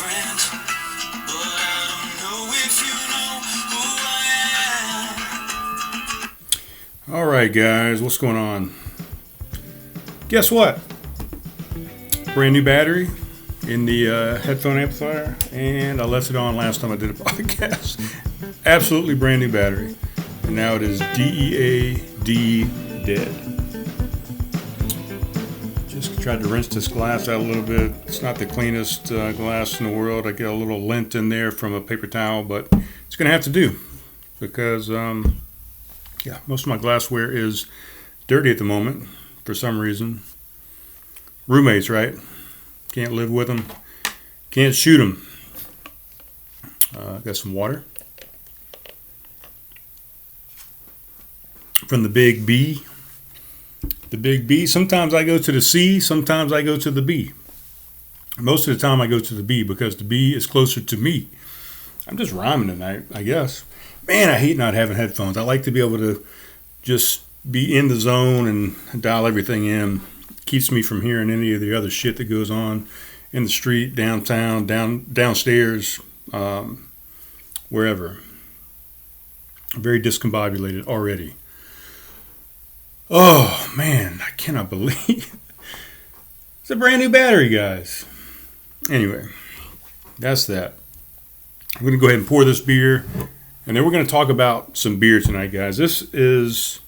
friend, but I don't know if you know who I am. All right, guys, what's going on? Guess what? Brand new battery in the headphone amplifier, and I left it on last time I did a podcast. Absolutely brand new battery, and now it is DEAD dead. Just tried to rinse this glass out a little bit. It's not the cleanest glass in the world. I get a little lint in there from a paper towel, but it's going to have to do because most of my glassware is dirty at the moment for some reason. Roommates, right? Can't live with them. Can't shoot them. Got some water from the big B. The big B. Sometimes I go to the C. Sometimes I go to the B. Most of the time I go to the B because the B is closer to me. I'm just rhyming tonight, I guess. Man, I hate not having headphones. I like to be able to just be in the zone and dial everything in. Keeps me from hearing any of the other shit that goes on in the street, downtown, downstairs, wherever. I'm very discombobulated already. Oh, man, I cannot believe it's a brand new battery, guys. Anyway, that's that. I'm going to go ahead and pour this beer, and then we're going to talk about some beer tonight, guys. This is,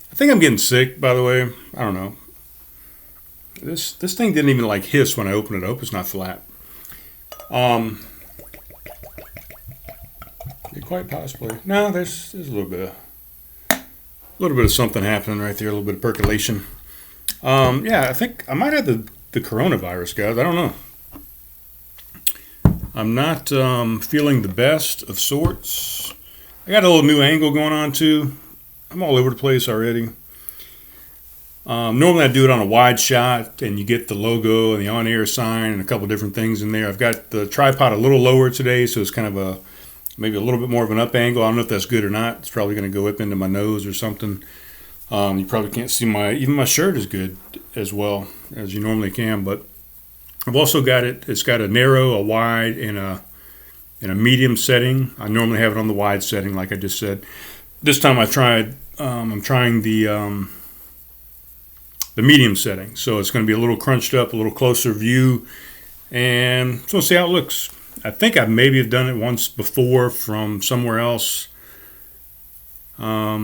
I think I'm getting sick, by the way. I don't know. This thing didn't even like hiss when I opened it. I hope it's not flat. Quite possibly. No, there's a little bit of something happening right there. A little bit of percolation. I think I might have the coronavirus, guys. I don't know. I'm not feeling the best of sorts. I got a little new angle going on too. I'm all over the place already. Normally I do it on a wide shot and you get the logo and the on-air sign and a couple different things in there. I've got the tripod a little lower today, so it's kind of maybe a little bit more of an up angle. I don't know if that's good or not. It's probably going to go up into my nose or something. You probably can't see even my shirt is good as well as you normally can, but I've also got it's got a narrow, a wide, and a medium setting. I normally have it on the wide setting, like I just said. This time I'm trying the medium setting. So it's going to be a little crunched up, a little closer view, and so we'll see how it looks. I think I maybe have done it once before from somewhere else. I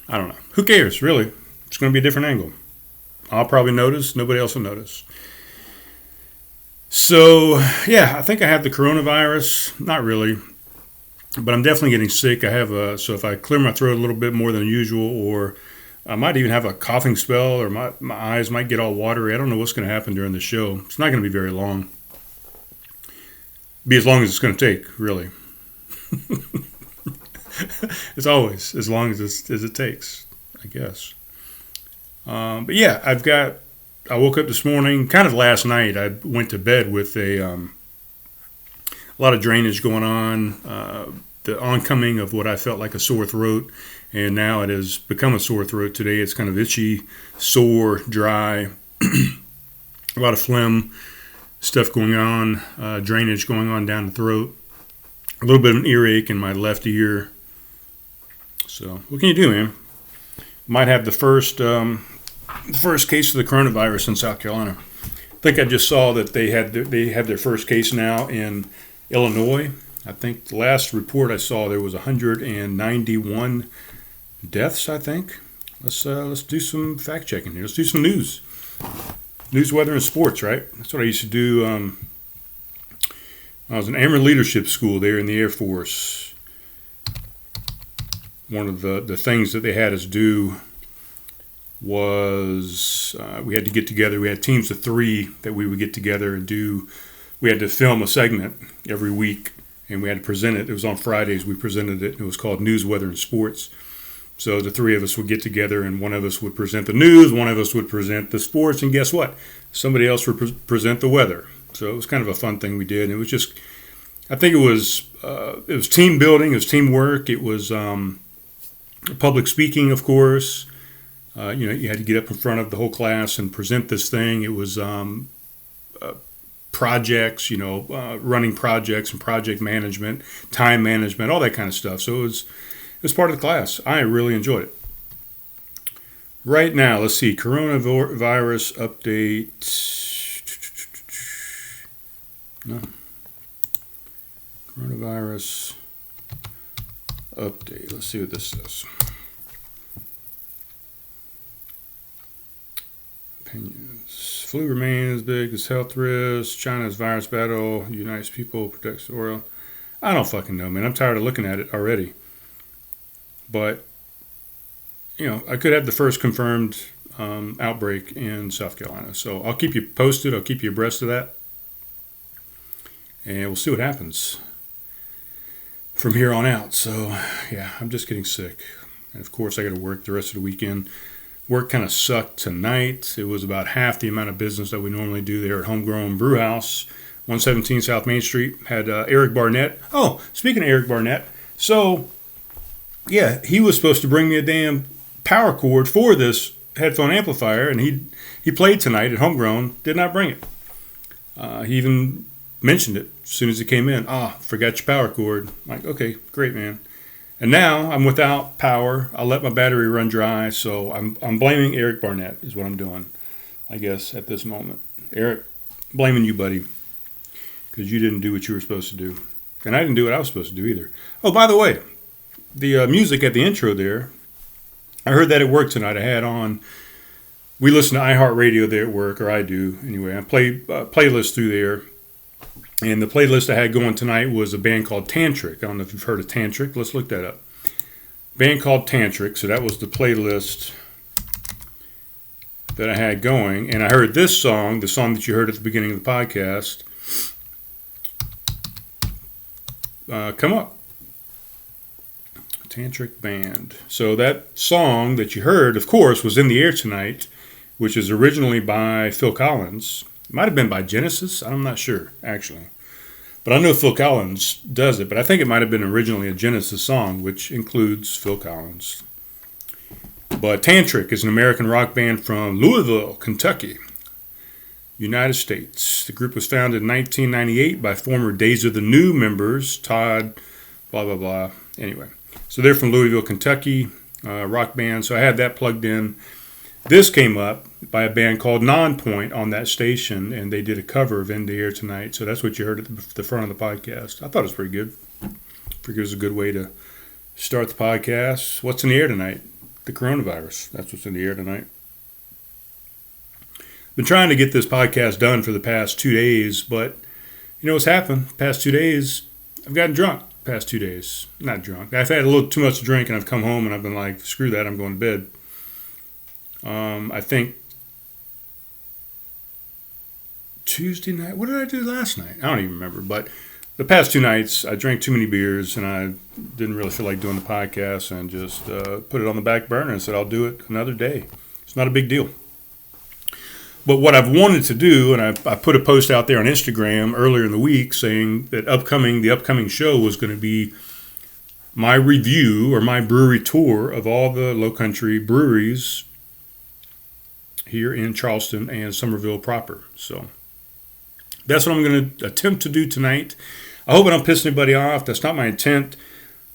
don't know. Who cares, really? It's going to be a different angle. I'll probably notice. Nobody else will notice. So, I think I have the coronavirus. Not really. But I'm definitely getting sick. I have so if I clear my throat a little bit more than usual, or I might even have a coughing spell, or my eyes might get all watery. I don't know what's going to happen during the show. It's not going to be very long. Be as long as it's going to take, really. It's always as long as it takes, I guess. I woke up this morning, kind of last night. I went to bed with a lot of drainage going on, the oncoming of what I felt like a sore throat, and now it has become a sore throat today. It's kind of itchy, sore, dry, a lot of phlegm stuff going on, drainage going on down the throat, a little bit of an earache in my left ear. So what can you do, man? Might have the first case of the coronavirus in South Carolina. I think I just saw that they have their first case now in Illinois. I think the last report I saw there was 191 deaths. I think. Let's do some fact checking here. Let's do some news, weather, and sports. Right. That's what I used to do. I was in Airman Leadership School there in the Air Force. One of the things that they had us do was we had to get together. We had teams of 3 that we would get together and do. We had to film a segment every week, and we had to present it. It was on Fridays. We presented it. It was called News, Weather, and Sports. So the 3 of us would get together, and one of us would present the news, one of us would present the sports, and guess what? Somebody else would present the weather. So it was kind of a fun thing we did. And it was just, I think it was team building, it was teamwork, it was public speaking, of course. You had to get up in front of the whole class and present this thing. It was projects, running projects and project management, time management, all that kind of stuff. So it was part of the class. I really enjoyed it. Right now, let's see, coronavirus update. No. Coronavirus update. Let's see what this says. Opinions. Flu remains big as health risk. China's virus battle unites people, protects the world. I don't fucking know, man. I'm tired of looking at it already. But, I could have the first confirmed outbreak in South Carolina. So I'll keep you posted. I'll keep you abreast of that. And we'll see what happens from here on out. So, yeah, I'm just getting sick. And, of course, I got to work the rest of the weekend. Work kind of sucked tonight. It was about half the amount of business that we normally do there at Homegrown Brew House, 117 South Main Street. Had Eric Barnett. Oh, speaking of Eric Barnett, so, yeah, he was supposed to bring me a damn power cord for this headphone amplifier, and he played tonight at Homegrown, did not bring it. He even mentioned it as soon as he came in. Forgot your power cord. I'm like, okay, great, man. And now I'm without power. I'll let my battery run dry, so I'm blaming Eric Barnett is what I'm doing, I guess, at this moment. Eric, blaming you, buddy, because you didn't do what you were supposed to do. And I didn't do what I was supposed to do either. Oh, by the way, the music at the intro there, I heard that at work tonight. I had on, we listen to iHeartRadio there at work, or I do anyway. I play playlists through there. And the playlist I had going tonight was a band called Tantric. I don't know if you've heard of Tantric. Let's look that up. Band called Tantric. So that was the playlist that I had going. And I heard this song, the song that you heard at the beginning of the podcast, come up. Tantric Band. So that song that you heard, of course, was in the air tonight, which is originally by Phil Collins. It might have been by Genesis. I'm not sure, actually. But I know Phil Collins does it, but I think it might have been originally a Genesis song, which includes Phil Collins. But Tantric is an American rock band from Louisville, Kentucky, United States. The group was founded in 1998 by former Days of the New members, Todd, blah, blah, blah. Anyway, so they're from Louisville, Kentucky, rock band. So I had that plugged in. This came up by a band called Nonpoint on that station, and they did a cover of In the Air Tonight. So that's what you heard at the front of the podcast. I thought it was pretty good. Figured it was a good way to start the podcast. What's in the air tonight? The coronavirus. That's what's in the air tonight. Been trying to get this podcast done for the past 2 days, but you know what's happened? Past 2 days, I've gotten drunk. Past 2 days. Not drunk. I've had a little too much to drink, and I've come home, and I've been like, screw that, I'm going to bed. I think Tuesday night. What did I do last night? I don't even remember. But the past 2 nights, I drank too many beers, and I didn't really feel like doing the podcast, and just put it on the back burner and said, I'll do it another day. It's not a big deal. But what I've wanted to do, and I put a post out there on Instagram earlier in the week saying that the upcoming show was going to be my review or my brewery tour of all the Lowcountry breweries here in Charleston and Somerville proper. So that's what I'm going to attempt to do tonight. I hope I don't piss anybody off. That's not my intent.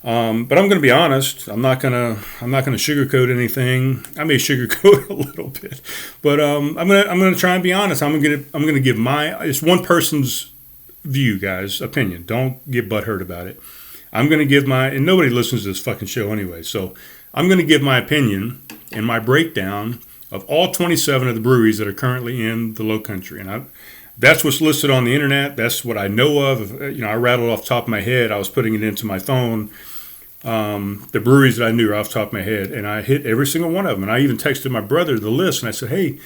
But I'm going to be honest. I'm not going to sugarcoat anything. I may sugarcoat a little bit, but I'm going to try and be honest. I'm going to give it's one person's view, guys, opinion. Don't get butthurt about it. I'm going to give and nobody listens to this fucking show anyway. So I'm going to give my opinion and my breakdown of all 27 of the breweries that are currently in the Lowcountry. And that's what's listed on the internet. That's what I know of. I rattled off the top of my head. I was putting it into my phone. The breweries that I knew off the top of my head. And I hit every single one of them. And I even texted my brother the list. And I said, hey,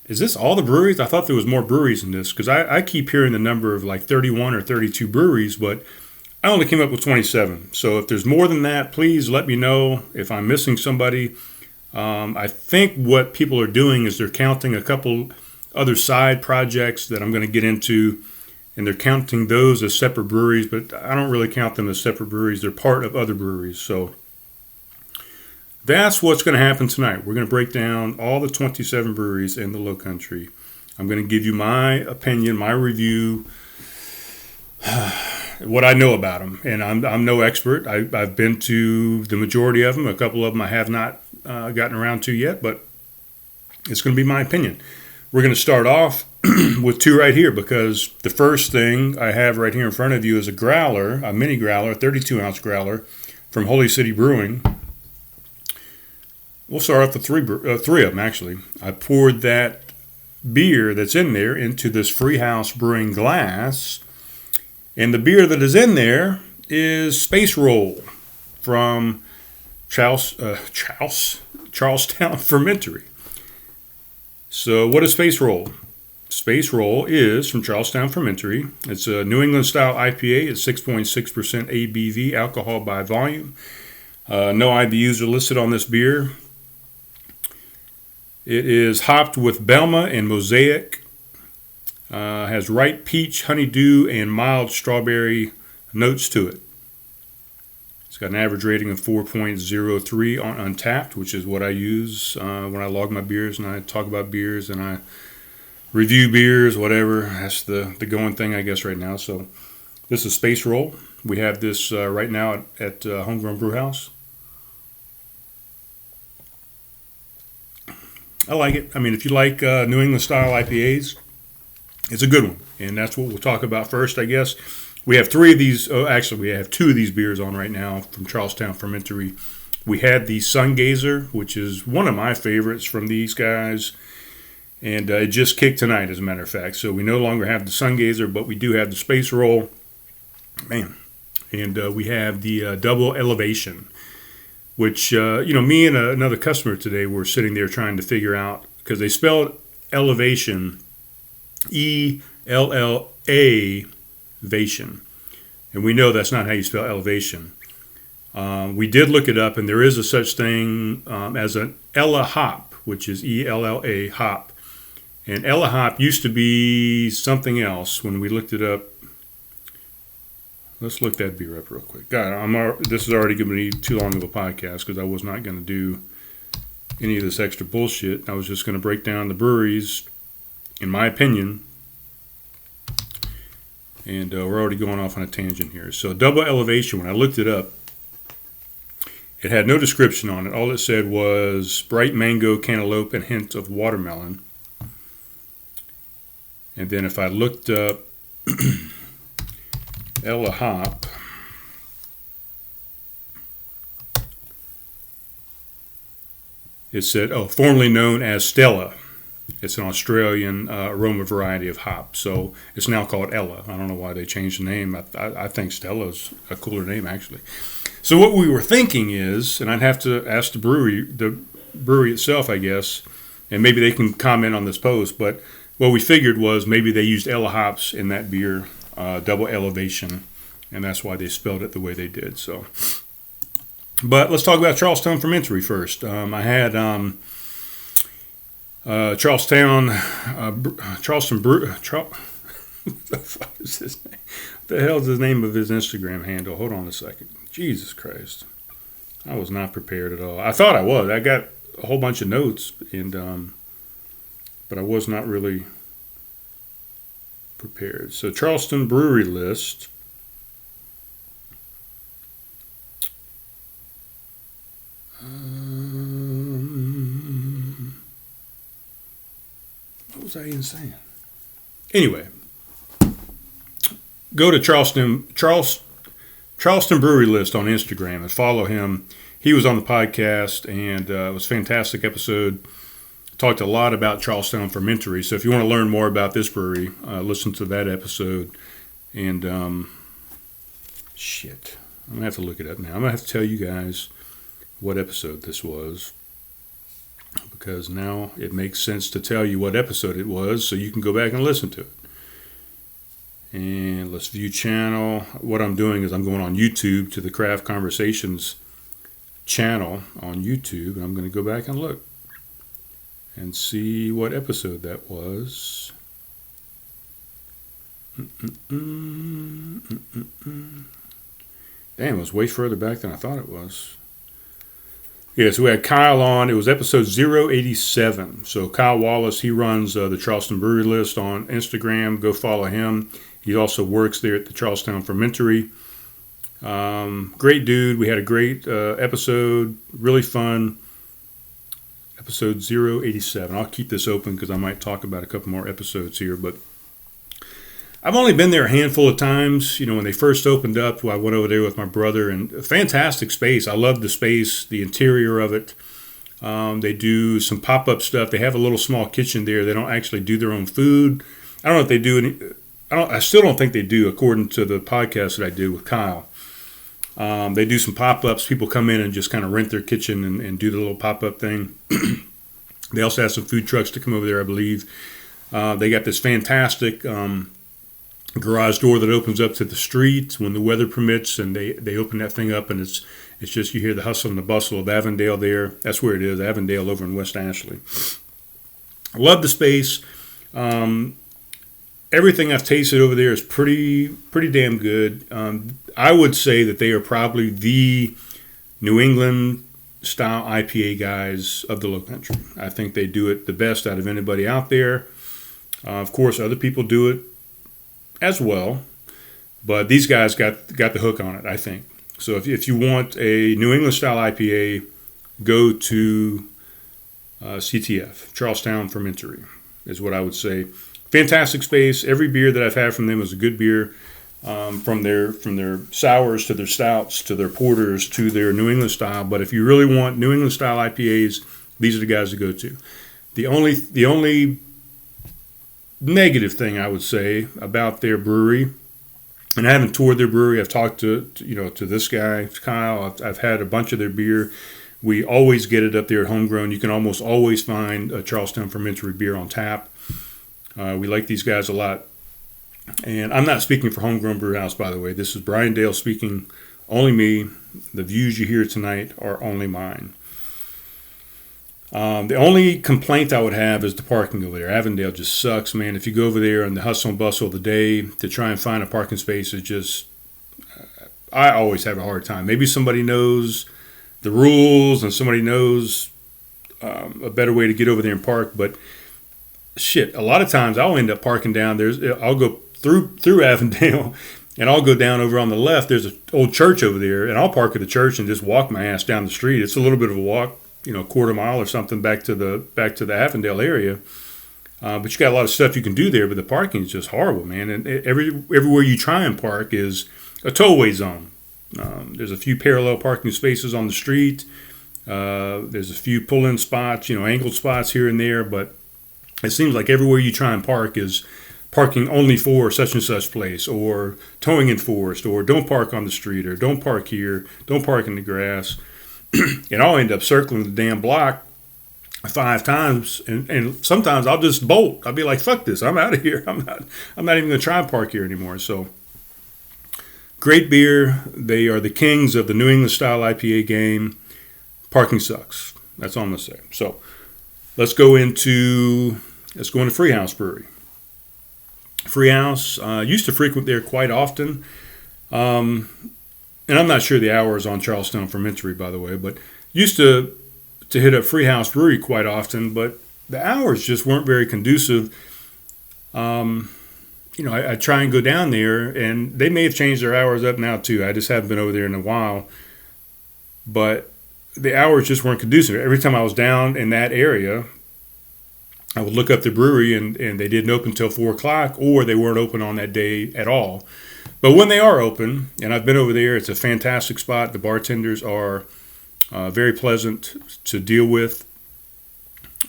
is this all the breweries? I thought there was more breweries in this. Because I keep hearing the number of like 31 or 32 breweries. But I only came up with 27. So if there's more than that, please let me know if I'm missing somebody. I think what people are doing is they're counting a couple other side projects that I'm going to get into, and they're counting those as separate breweries, but I don't really count them as separate breweries. They're part of other breweries. So that's what's going to happen tonight. We're going to break down all the 27 breweries in the Lowcountry. I'm going to give you my opinion, my review, what I know about them. And I'm no expert. I've been to the majority of them. A couple of them I have not gotten around to yet, but it's going to be my opinion. We're going to start off with two right here because the first thing I have right here in front of you is a growler, a mini growler, a 32-ounce growler from Holy City Brewing. We'll start off with three of them, actually. I poured that beer that's in there into this Freehouse Brewing glass. And the beer that is in there is Space Roll from Charlestown Fermentory. So what is Space Roll? Space Roll is from Charlestown Fermentory. It's a New England style IPA. It's 6.6% ABV, alcohol by volume. No IBUs are listed on this beer. It is hopped with Belma and Mosaic. Has ripe peach, honeydew, and mild strawberry notes to it. It's got an average rating of 4.03 on Untapped, which is what I use when I log my beers and I talk about beers and I review beers, whatever. That's the going thing, I guess, right now. So this is Space Roll. We have this right now at Homegrown Brew House. I like it. I mean, if you like New England style IPAs, it's a good one. And that's what we'll talk about first, I guess. We have three of these. Oh, actually, we have two of these beers on right now from Charlestown Fermentory. We had the Sungazer, which is one of my favorites from these guys. And it just kicked tonight, as a matter of fact. So we no longer have the Sungazer, but we do have the Space Roll. Man. And we have the Double Elevation, which, me and another customer today were sitting there trying to figure out, because they spelled elevation E-L-L-A-vation. And we know that's not how you spell elevation. We did look it up, and there is a such thing as an Ella hop, which is E-L-L-A hop. And Ella hop used to be something else when we looked it up. Let's look that beer up real quick. God, this is already going to be too long of a podcast because I was not going to do any of this extra bullshit. I was just going to break down the breweries, in my opinion. And we're already going off on a tangent here. So Double Elevation, when I looked it up, it had no description on it. All it said was bright mango, cantaloupe, and hint of watermelon. And then if I looked up Ella hop, it said, formerly known as Stella. It's an Australian aroma variety of hop. So it's now called Ella. I don't know why they changed the name. I think Stella's a cooler name, actually. So what we were thinking is, and I'd have to ask the brewery itself, I guess, and maybe they can comment on this post, but what we figured was maybe they used Ella hops in that beer, Double Elevation, and that's why they spelled it the way they did. So, but let's talk about Charlestown Fermentory first. I had Charleston Brew. What the fuck is his name? What the hell is the name of his Instagram handle? Hold on a second. Jesus Christ, I was not prepared at all. I thought I was. I got a whole bunch of notes, and but I was not really prepared. So Charleston Brewery list. What was I even saying? Anyway, go to Charleston Brewery list on Instagram and follow him. He was on the podcast, and it was a fantastic episode. Talked a lot about Charlestown Fermentory. So if you want to learn more about this brewery, listen to that episode. And I'm going to have to look it up now. I'm going to have to tell you guys what episode this was, because now it makes sense to tell you what episode it was so you can go back and listen to it. And let's view channel. What I'm doing is I'm going on YouTube to the Craft Conversations channel on YouTube, and I'm going to go back and look and see what episode that was. Damn, it was way further back than I thought it was. Yeah, so we had Kyle on. It was episode 087. So Kyle Wallace, he runs the Charleston Brewery List on Instagram. Go follow him. He also works there at the Charlestown Fermentory. Great dude. We had a great episode. Really fun. Episode 087. I'll keep this open because I might talk about a couple more episodes here. But I've only been there a handful of times. You know, when they first opened up, I went over there with my brother, and a fantastic space. I love the space, the interior of it. They do some pop-up stuff. They have a little small kitchen there. They don't actually do their own food. I don't know if they do any. I still don't think they do, according to the podcast that I did with Kyle. They do some pop-ups. People come in and just kind of rent their kitchen and do the little pop-up thing. They also have some food trucks to come over there, I believe. They got this fantastic garage door that opens up to the street when the weather permits, and they open that thing up, and it's just, you hear the hustle and the bustle of Avondale there. That's where it is, Avondale over in West Ashley. I love the space. Everything I've tasted over there is pretty damn good. I would say that they are probably the New England style IPA guys of the Lowcountry. I think they do it the best out of anybody out there. Of course, other people do it as well, but these guys got the hook on it, I think. So if you want a New England style IPA, go to CTF, Charlestown Fermentory, is what I would say. Fantastic space. Every beer that I've had from them is a good beer. From their sours to their stouts to their porters to their New England style. But if you really want New England style IPAs, these are the guys to go to. The only negative thing I would say about their brewery, and I haven't toured their brewery. I've talked to this guy Kyle. I've had a bunch of their beer. We always get it up there at Homegrown. You can almost always find a Charlestown Fermentory beer on tap. We like these guys a lot. And I'm not speaking for Homegrown Brew House, by the way. This is Brian Dale speaking, only me. The views you hear tonight are only mine. The only complaint I would have is the parking over there. Avondale just sucks, man. If you go over there and the hustle and bustle of the day to try and find a parking space is just, I always have a hard time. Maybe somebody knows the rules and somebody knows a better way to get over there and park, but shit, a lot of times I'll end up parking down. I'll go through Avondale, and I'll go down over on the left. There's an old church over there, and I'll park at the church and just walk my ass down the street. It's a little bit of a walk, a quarter mile or something back to the Avondale area. But you got a lot of stuff you can do there, but the parking is just horrible, man. And everywhere you try and park is a tollway zone. There's a few parallel parking spaces on the street. There's a few pull-in spots, angled spots here and there, but it seems like everywhere you try and park is parking only for such and such place, or towing enforced, or don't park on the street, or don't park here, don't park in the grass. And I'll end up circling the damn block 5 times, and sometimes I'll just bolt. I'll be like, fuck this, I'm out of here. I'm not even going to try and park here anymore. So, great beer. They are the kings of the New England style IPA game. Parking sucks. That's all I'm going to say. So, let's go into Freehouse Brewery. Freehouse, used to frequent there quite often. And I'm not sure the hours on Charlestown Fermentory, by the way, but used to hit up Freehouse Brewery quite often, but the hours just weren't very conducive. I try and go down there, and they may have changed their hours up now too. I just haven't been over there in a while. But the hours just weren't conducive. Every time I was down in that area, I would look up the brewery, and they didn't open until 4 o'clock, or they weren't open on that day at all. But when they are open, and I've been over there, it's a fantastic spot. The bartenders are very pleasant to deal with.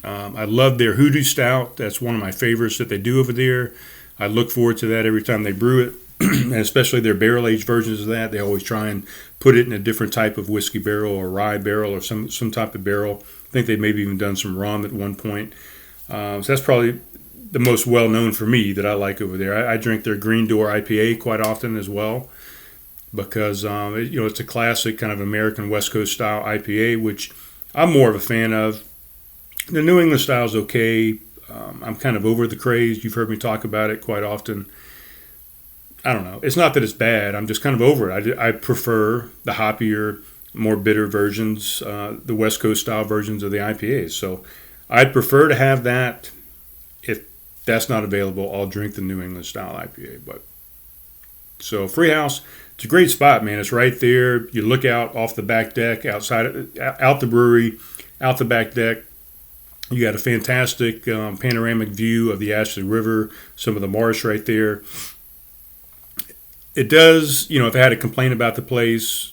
I love their Hoodoo Stout. That's one of my favorites that they do over there. I look forward to that every time they brew it, and especially their barrel-aged versions of that. They always try and put it in a different type of whiskey barrel or rye barrel or some type of barrel. I think they've maybe even done some rum at one point. So that's probably the most well-known for me that I like over there. I drink their Green Door IPA quite often as well because, it's a classic kind of American West Coast style IPA, which I'm more of a fan of. The New England style is okay. I'm kind of over the craze. You've heard me talk about it quite often. I don't know. It's not that it's bad. I'm just kind of over it. I prefer the hoppier, more bitter versions, the West Coast style versions of the IPAs. So I'd prefer to have that. If that's not available, I'll drink the New England style IPA. But so Freehouse, it's a great spot, man. It's right there. You look out off the back deck, out the brewery, out the back deck. You got a fantastic panoramic view of the Ashley River, some of the marsh right there. It does, if I had to complain about the place,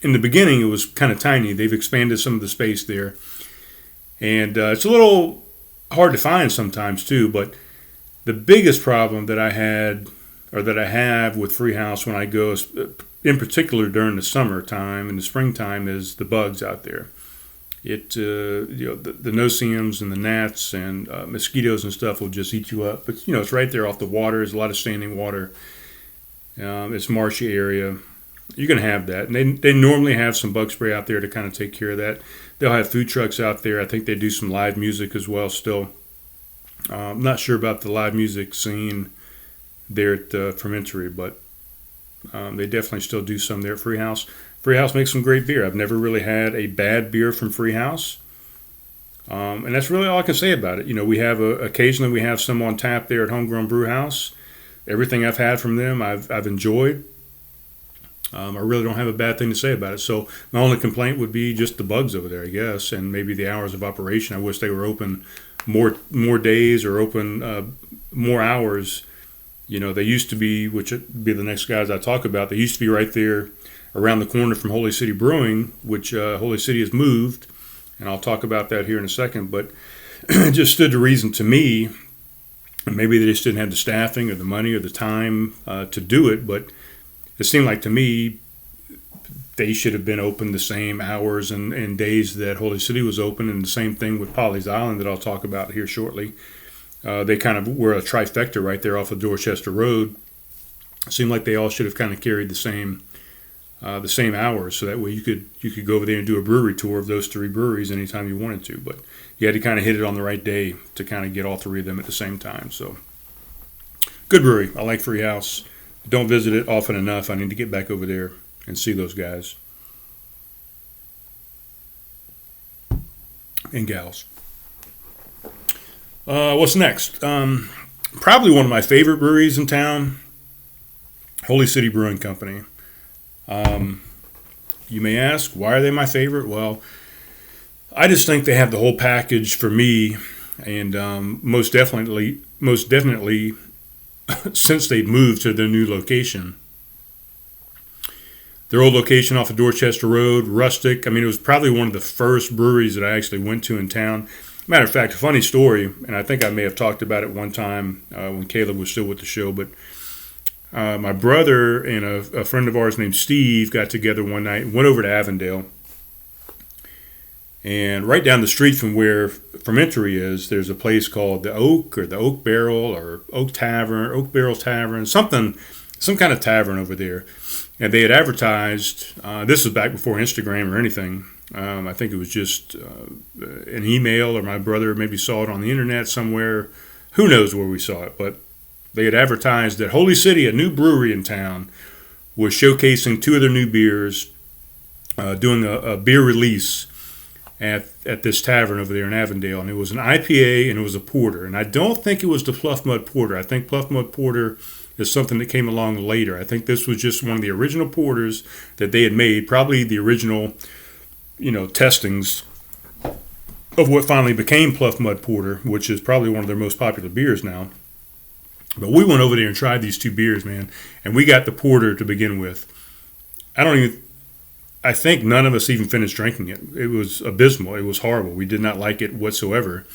in the beginning it was kind of tiny. They've expanded some of the space there. And it's a little hard to find sometimes too, but the biggest problem that I had, or that I have with Freehouse when I go, in particular during the summertime and the springtime, is the bugs out there. The no-see-ums and the gnats and mosquitoes and stuff will just eat you up. But, it's right there off the water. There's a lot of standing water. It's marshy area. You're going to have that. And they normally have some bug spray out there to kind of take care of that. They'll have food trucks out there. I think they do some live music as well still. I'm not sure about the live music scene there at Fermentory, but they definitely still do some there at Freehouse. Freehouse makes some great beer. I've never really had a bad beer from Freehouse. And that's really all I can say about it. We have occasionally we have some on tap there at Homegrown Brew House. Everything I've had from them, I've enjoyed. I really don't have a bad thing to say about it. So my only complaint would be just the bugs over there, I guess, and maybe the hours of operation. I wish they were open more days or open more hours. They used to be, which would be the next guys I talk about, they used to be right there around the corner from Holy City Brewing, which Holy City has moved, and I'll talk about that here in a second. But it just stood to reason to me, and maybe they just didn't have the staffing or the money or the time to do it, but it seemed like to me they should have been open the same hours and days that Holy City was open, and the same thing with Polly's Island that I'll talk about here shortly. They kind of were a trifecta right there off of Dorchester Road. It seemed like they all should have kind of carried the same hours, so that way you could go over there and do a brewery tour of those three breweries anytime you wanted to. But you had to kind of hit it on the right day to kind of get all three of them at the same time. So good brewery. I like Freehouse. Don't visit it often enough. I need to get back over there and see those guys and gals. What's next? Probably one of my favorite breweries in town, Holy City Brewing Company. You may ask, why are they my favorite? Well, I just think they have the whole package for me, and most definitely, since they moved to their new location. Their old location off of Dorchester Road, rustic. I mean, it was probably one of the first breweries that I actually went to in town. Matter of fact, a funny story, and I think I may have talked about it one time when Caleb was still with the show, but my brother and a friend of ours named Steve got together one night and went over to Avondale. And right down the street from where Fermentory is, there's a place called the Oak or the Oak Barrel or Oak Barrel Tavern, some kind of tavern over there. And they had advertised, this was back before Instagram or anything. I think it was just an email, or my brother maybe saw it on the internet somewhere. Who knows where we saw it, but they had advertised that Holy City, a new brewery in town, was showcasing two of their new beers, doing a beer release at this tavern over there in Avondale. And it was an IPA and it was a porter. And I don't think it was the Pluff Mud Porter. I think Pluff Mud Porter is something that came along later. I think this was just one of the original porters that they had made, probably the original, testings of what finally became Pluff Mud Porter, which is probably one of their most popular beers now. But we went over there and tried these two beers, man, and we got the porter to begin with. I think none of us even finished drinking it. It was abysmal. It was horrible. We did not like it whatsoever.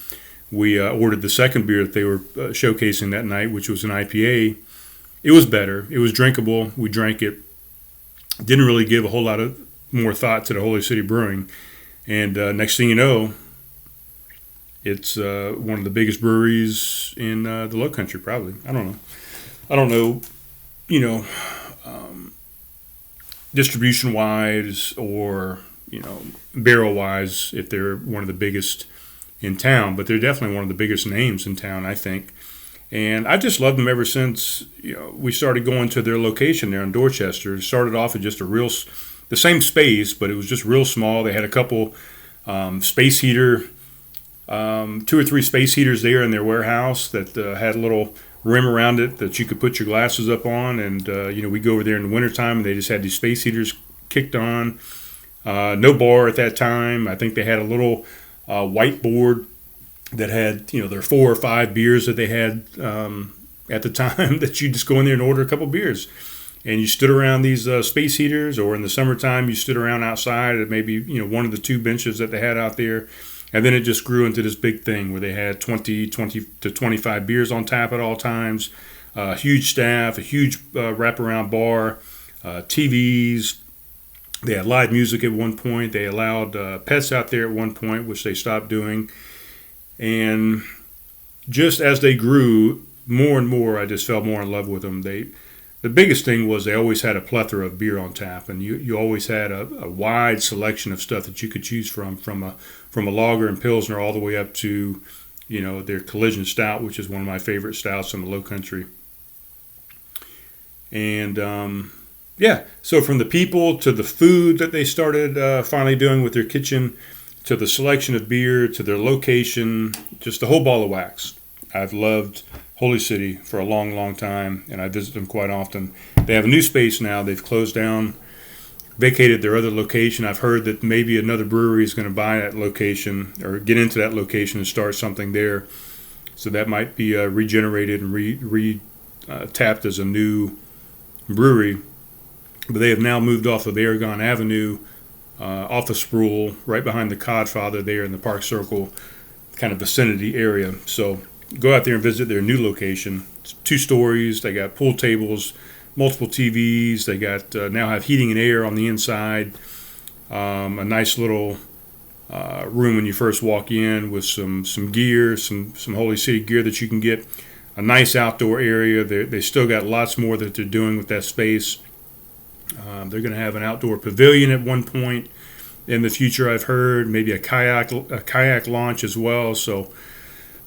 We ordered the second beer that they were showcasing that night, which was an IPA. It was better. It was drinkable. We drank it. Didn't really give a whole lot of more thought to the Holy City Brewing. And next thing you know, it's one of the biggest breweries in the Lowcountry, probably. I don't know, distribution-wise or, barrel-wise, if they're one of the biggest in town. But they're definitely one of the biggest names in town, I think. And I just loved them ever since we started going to their location there in Dorchester. It started off as just a real the same space, but it was just real small. They had a couple space heater, 2 or 3 space heaters there in their warehouse that had a little rim around it that you could put your glasses up on. And, we go over there in the wintertime and they just had these space heaters kicked on. No bar at that time. I think they had a little whiteboard that had, their 4 or 5 beers that they had at the time that you just go in there and order a couple beers. And you stood around these space heaters, or in the summertime, you stood around outside at maybe, one of the 2 benches that they had out there. And then it just grew into this big thing where they had 20 to 25 beers on tap at all times, huge staff, a huge wraparound bar, TVs. They had live music at one point. They allowed pets out there at one point, which they stopped doing. And just as they grew more and more, I just fell more in love with them. The biggest thing was they always had a plethora of beer on tap, and you always had a wide selection of stuff that you could choose from a lager and pilsner all the way up to, their Collision Stout, which is one of my favorite stouts in the Lowcountry. And so from the people to the food that they started finally doing with their kitchen, to the selection of beer, to their location, just the whole ball of wax. I've loved Holy City for a long, long time, and I visit them quite often. They have a new space now. They've closed down, vacated their other location. I've heard that maybe another brewery is going to buy that location or get into that location and start something there. So that might be regenerated and tapped as a new brewery. But they have now moved off of Aragon Avenue, off of Sproul, right behind the Codfather there in the Park Circle kind of vicinity area. So go out there and visit their new location. It's 2 stories. They got pool tables, multiple TVs. They got now have heating and air on the inside. A nice little room when you first walk in with some gear, some Holy City gear that you can get. A nice outdoor area. They still got lots more that they're doing with that space. They're going to have an outdoor pavilion at one point in the future, I've heard. Maybe a kayak launch as well. So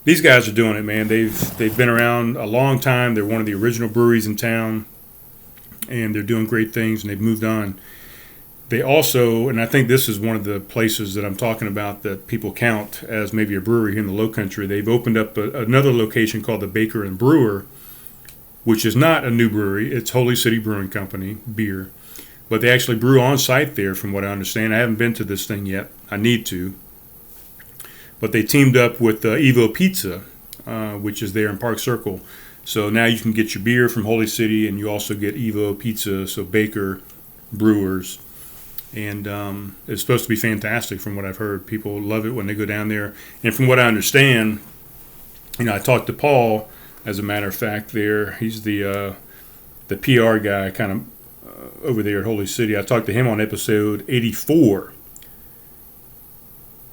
these guys are doing it, man. They've been around a long time. They're one of the original breweries in town, and they're doing great things, and they've moved on. They also, and I think this is one of the places that I'm talking about that people count as maybe a brewery here in the Lowcountry. They've opened up another location called the Baker and Brewer, which is not a new brewery. It's Holy City Brewing Company beer. But they actually brew on site there, from what I understand. I haven't been to this thing yet. I need to. But they teamed up with Evo Pizza, which is there in Park Circle. So now you can get your beer from Holy City, and you also get Evo Pizza, so Baker Brewers. And it's supposed to be fantastic from what I've heard. People love it when they go down there. And from what I understand, I talked to Paul, as a matter of fact, there. He's the PR guy kind of over there at Holy City. I talked to him on episode 84,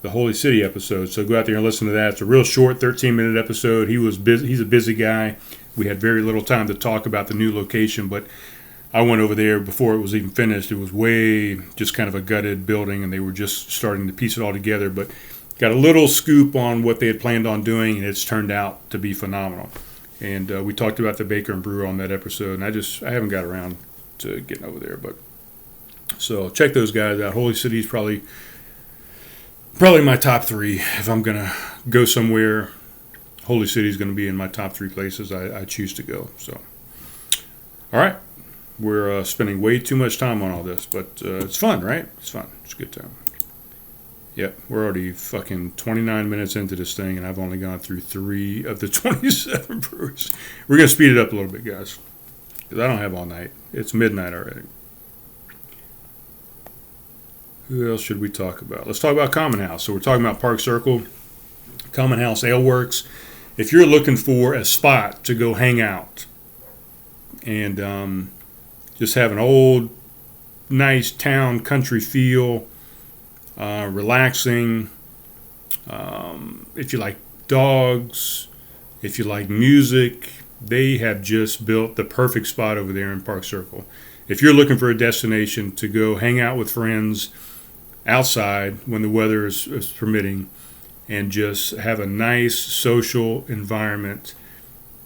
the Holy City episode. So go out there and listen to that. It's a real short 13-minute episode. He was busy. He's a busy guy. We had very little time to talk about the new location, but I went over there before it was even finished. It was way just kind of a gutted building, and they were just starting to piece it all together. But got a little scoop on what they had planned on doing, and it's turned out to be phenomenal. And we talked about the Baker and Brewer on that episode, and I haven't got around to getting over there. But so check those guys out. Holy City's probably my top 3. If I'm gonna go somewhere, Holy City's gonna be in my top 3 places I choose to go. So all right. We're spending way too much time on all this, but it's fun, right? It's fun. It's a good time. Yep, we're already fucking 29 minutes into this thing, and I've only gone through 3 of the 27 brews. We're going to speed it up a little bit, guys, because I don't have all night. It's midnight already. Who else should we talk about? Let's talk about Common House. So we're talking about Park Circle, Common House Ale Works. If you're looking for a spot to go hang out and just have an old, nice town, country feel, relaxing. If you like dogs, if you like music, they have just built the perfect spot over there in Park Circle. If you're looking for a destination to go hang out with friends outside when the weather is permitting and just have a nice social environment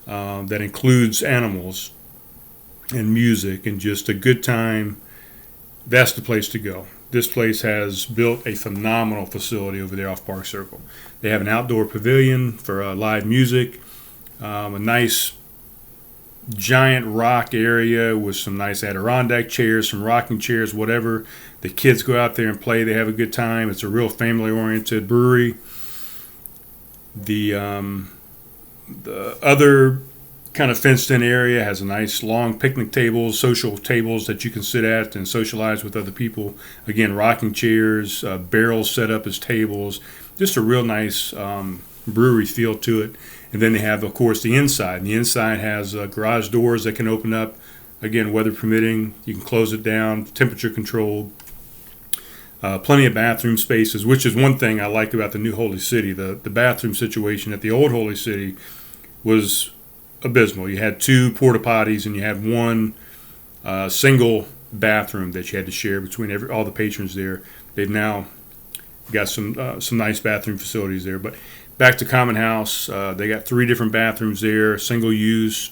that includes animals and music and just a good time that's the place to go. This place has built a phenomenal facility over there off Park Circle. They have an outdoor pavilion for live music, a nice giant rock area with some nice Adirondack chairs, some rocking chairs, whatever. The kids go out there and play. They have a good time. It's a real family-oriented brewery. The other kind of fenced-in area has a nice long picnic tables, social tables that you can sit at and socialize with other people. Again, rocking chairs, barrels set up as tables. Just a real nice brewery feel to it. And then they have, of course, the inside. And the inside has garage doors that can open up. Again, weather permitting. You can close it down, temperature controlled. Plenty of bathroom spaces, which is one thing I like about the new Holy City. The bathroom situation at the old Holy City was abysmal. You had 2 porta potties and you had 1 single bathroom that you had to share between all the patrons there. They've now got some nice bathroom facilities there. But back to Common House, they got 3 different bathrooms there, single use.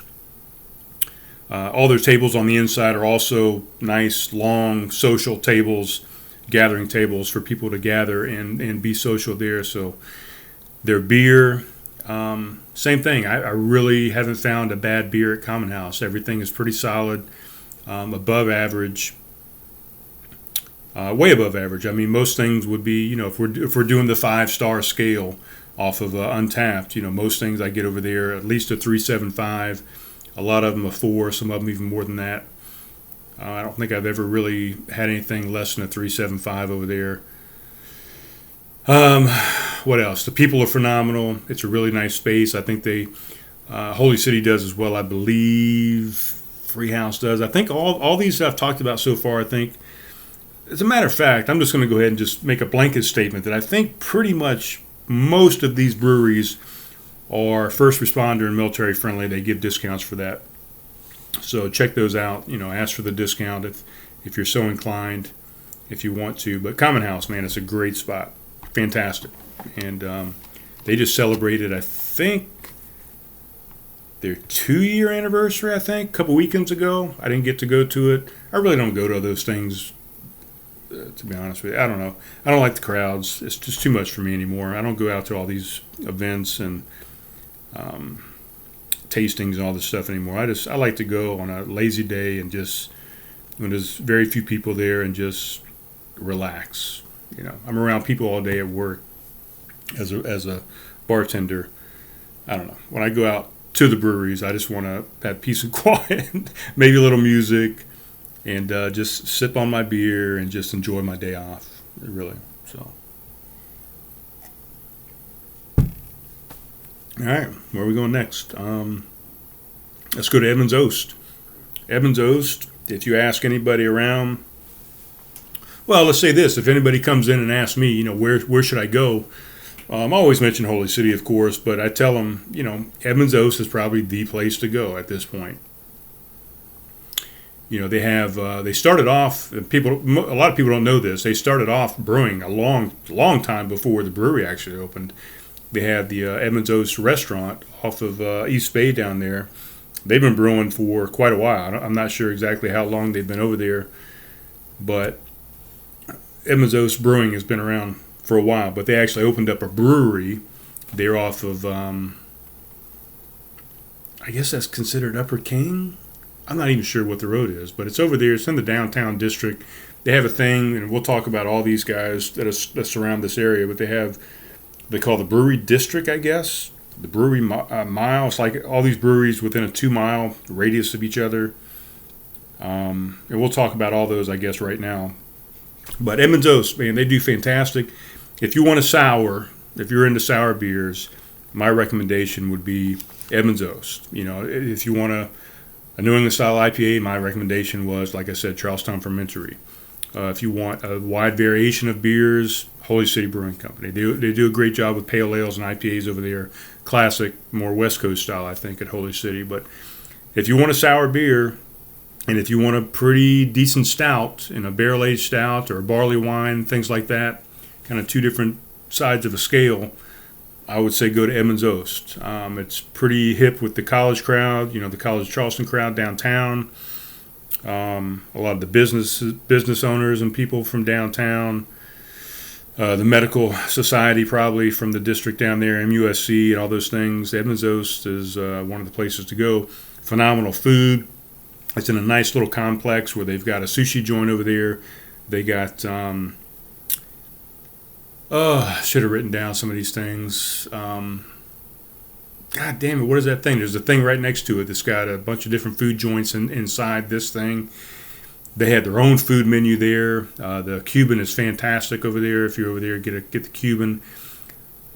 All their tables on the inside are also nice, long social tables, gathering tables for people to gather and be social there. So their beer, same thing. I really haven't found a bad beer at Common House. Everything is pretty solid, above average, way above average. I mean, most things would be, if we're doing the 5-star scale off of Untapped, most things I get over there at least a 3.75. A lot of them a 4, some of them even more than that. I don't think I've ever really had anything less than a 3.75 over there. What else? The people are phenomenal. It's a really nice space. I think Holy City does as well. I believe Free House does. I think all these I've talked about so far, I think, as a matter of fact, I'm just going to go ahead and just make a blanket statement that I think pretty much most of these breweries are first responder and military friendly. They give discounts for that. So check those out. Ask for the discount if you're so inclined, if you want to. But Common House, man, it's a great spot. Fantastic. And they just celebrated, I think, their 2-year anniversary, a couple weekends ago. I didn't get to go to it. I really don't go to those things, to be honest with you. I don't know. I don't like the crowds. It's just too much for me anymore. I don't go out to all these events and tastings and all this stuff anymore. I like to go on a lazy day and just, when there's very few people there, and just relax. I'm around people all day at work as a bartender. I don't know. When I go out to the breweries, I just want to have peace and quiet, maybe a little music, and just sip on my beer and just enjoy my day off, really. So, all right, where are we going next? Let's go to Edmonds Oast. Edmonds Oast, if you ask anybody around, well, let's say this. If anybody comes in and asks me, where should I go? I always mention Holy City, of course, but I tell them, Edmonds Oast is probably the place to go at this point. They started off, a lot of people don't know this, they started off brewing a long time before the brewery actually opened. They had the Edmonds Oast restaurant off of East Bay down there. They've been brewing for quite a while. I'm not sure exactly how long they've been over there, but Edmonds Oast Brewing has been around for a while. But they actually opened up a brewery. They're off of, I guess that's considered Upper King. I'm not even sure what the road is, but it's over there. It's in the downtown district. They have a thing, and we'll talk about all these guys that surround this area, but they call the brewery district, I guess. The brewery mile. It's like all these breweries within a 2-mile radius of each other. And we'll talk about all those, I guess, right now. But Edmonds Oast, man, they do fantastic. If you want a sour, if you're into sour beers, my recommendation would be Edmonds Oast. If you want a New England style IPA, my recommendation was, like I said, Charlestown Fermentory. If you want a wide variation of beers, Holy City Brewing Company. They do a great job with pale ales and IPAs over there. Classic, more West Coast style, I think, at Holy City. But if you want a sour beer, and if you want a pretty decent stout, a barrel-aged stout or a barley wine, things like that, kind of 2 different sides of a scale, I would say go to Edmonds Oast. It's pretty hip with the college crowd, the college Charleston crowd downtown. A lot of the business owners and people from downtown. The medical society probably from the district down there, MUSC and all those things. Edmonds Oast is one of the places to go. Phenomenal food. It's in a nice little complex where they've got a sushi joint over there. They got, I should have written down some of these things. God damn it, what is that thing? There's a thing right next to it that's got a bunch of different food joints inside this thing. They had their own food menu there. The Cuban is fantastic over there. If you're over there, get the Cuban.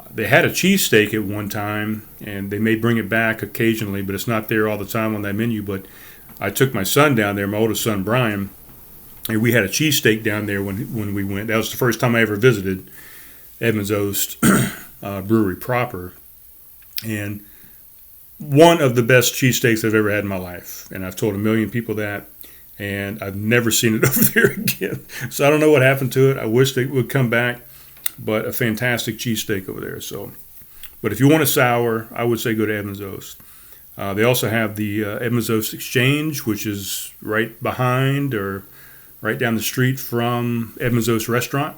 They had a cheesesteak at one time, and they may bring it back occasionally, but it's not there all the time on that menu. But I took my son down there, my oldest son Brian, and we had a cheesesteak down there when we went. That was the first time I ever visited Edmonds Oast Brewery proper, and one of the best cheesesteaks I've ever had in my life. And I've told a million people that. And I've never seen it over there again. So I don't know what happened to it. I wish they would come back, but a fantastic cheesesteak over there. So, but if you want a sour, I would say go to Edmonds Oast. They also have the Edmonds Oast Exchange, which is right behind or right down the street from Edmonds Oast Restaurant.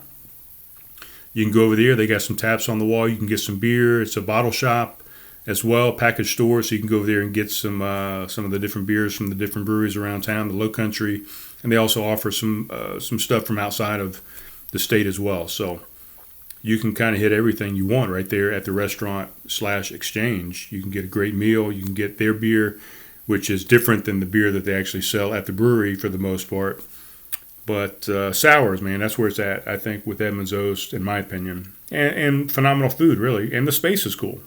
You can go over there. They got some taps on the wall. You can get some beer. It's a bottle shop as well, package store, so you can go over there and get some of the different beers from the different breweries around town, the Lowcountry, and they also offer some stuff from outside of the state as well. So you can kind of hit everything you want right there at the restaurant/exchange. You can get a great meal. You can get their beer, which is different than the beer that they actually sell at the brewery for the most part. But sours, man, that's where it's at, I think, with Edmonds Oast, in my opinion. And phenomenal food, really. And the space is cool.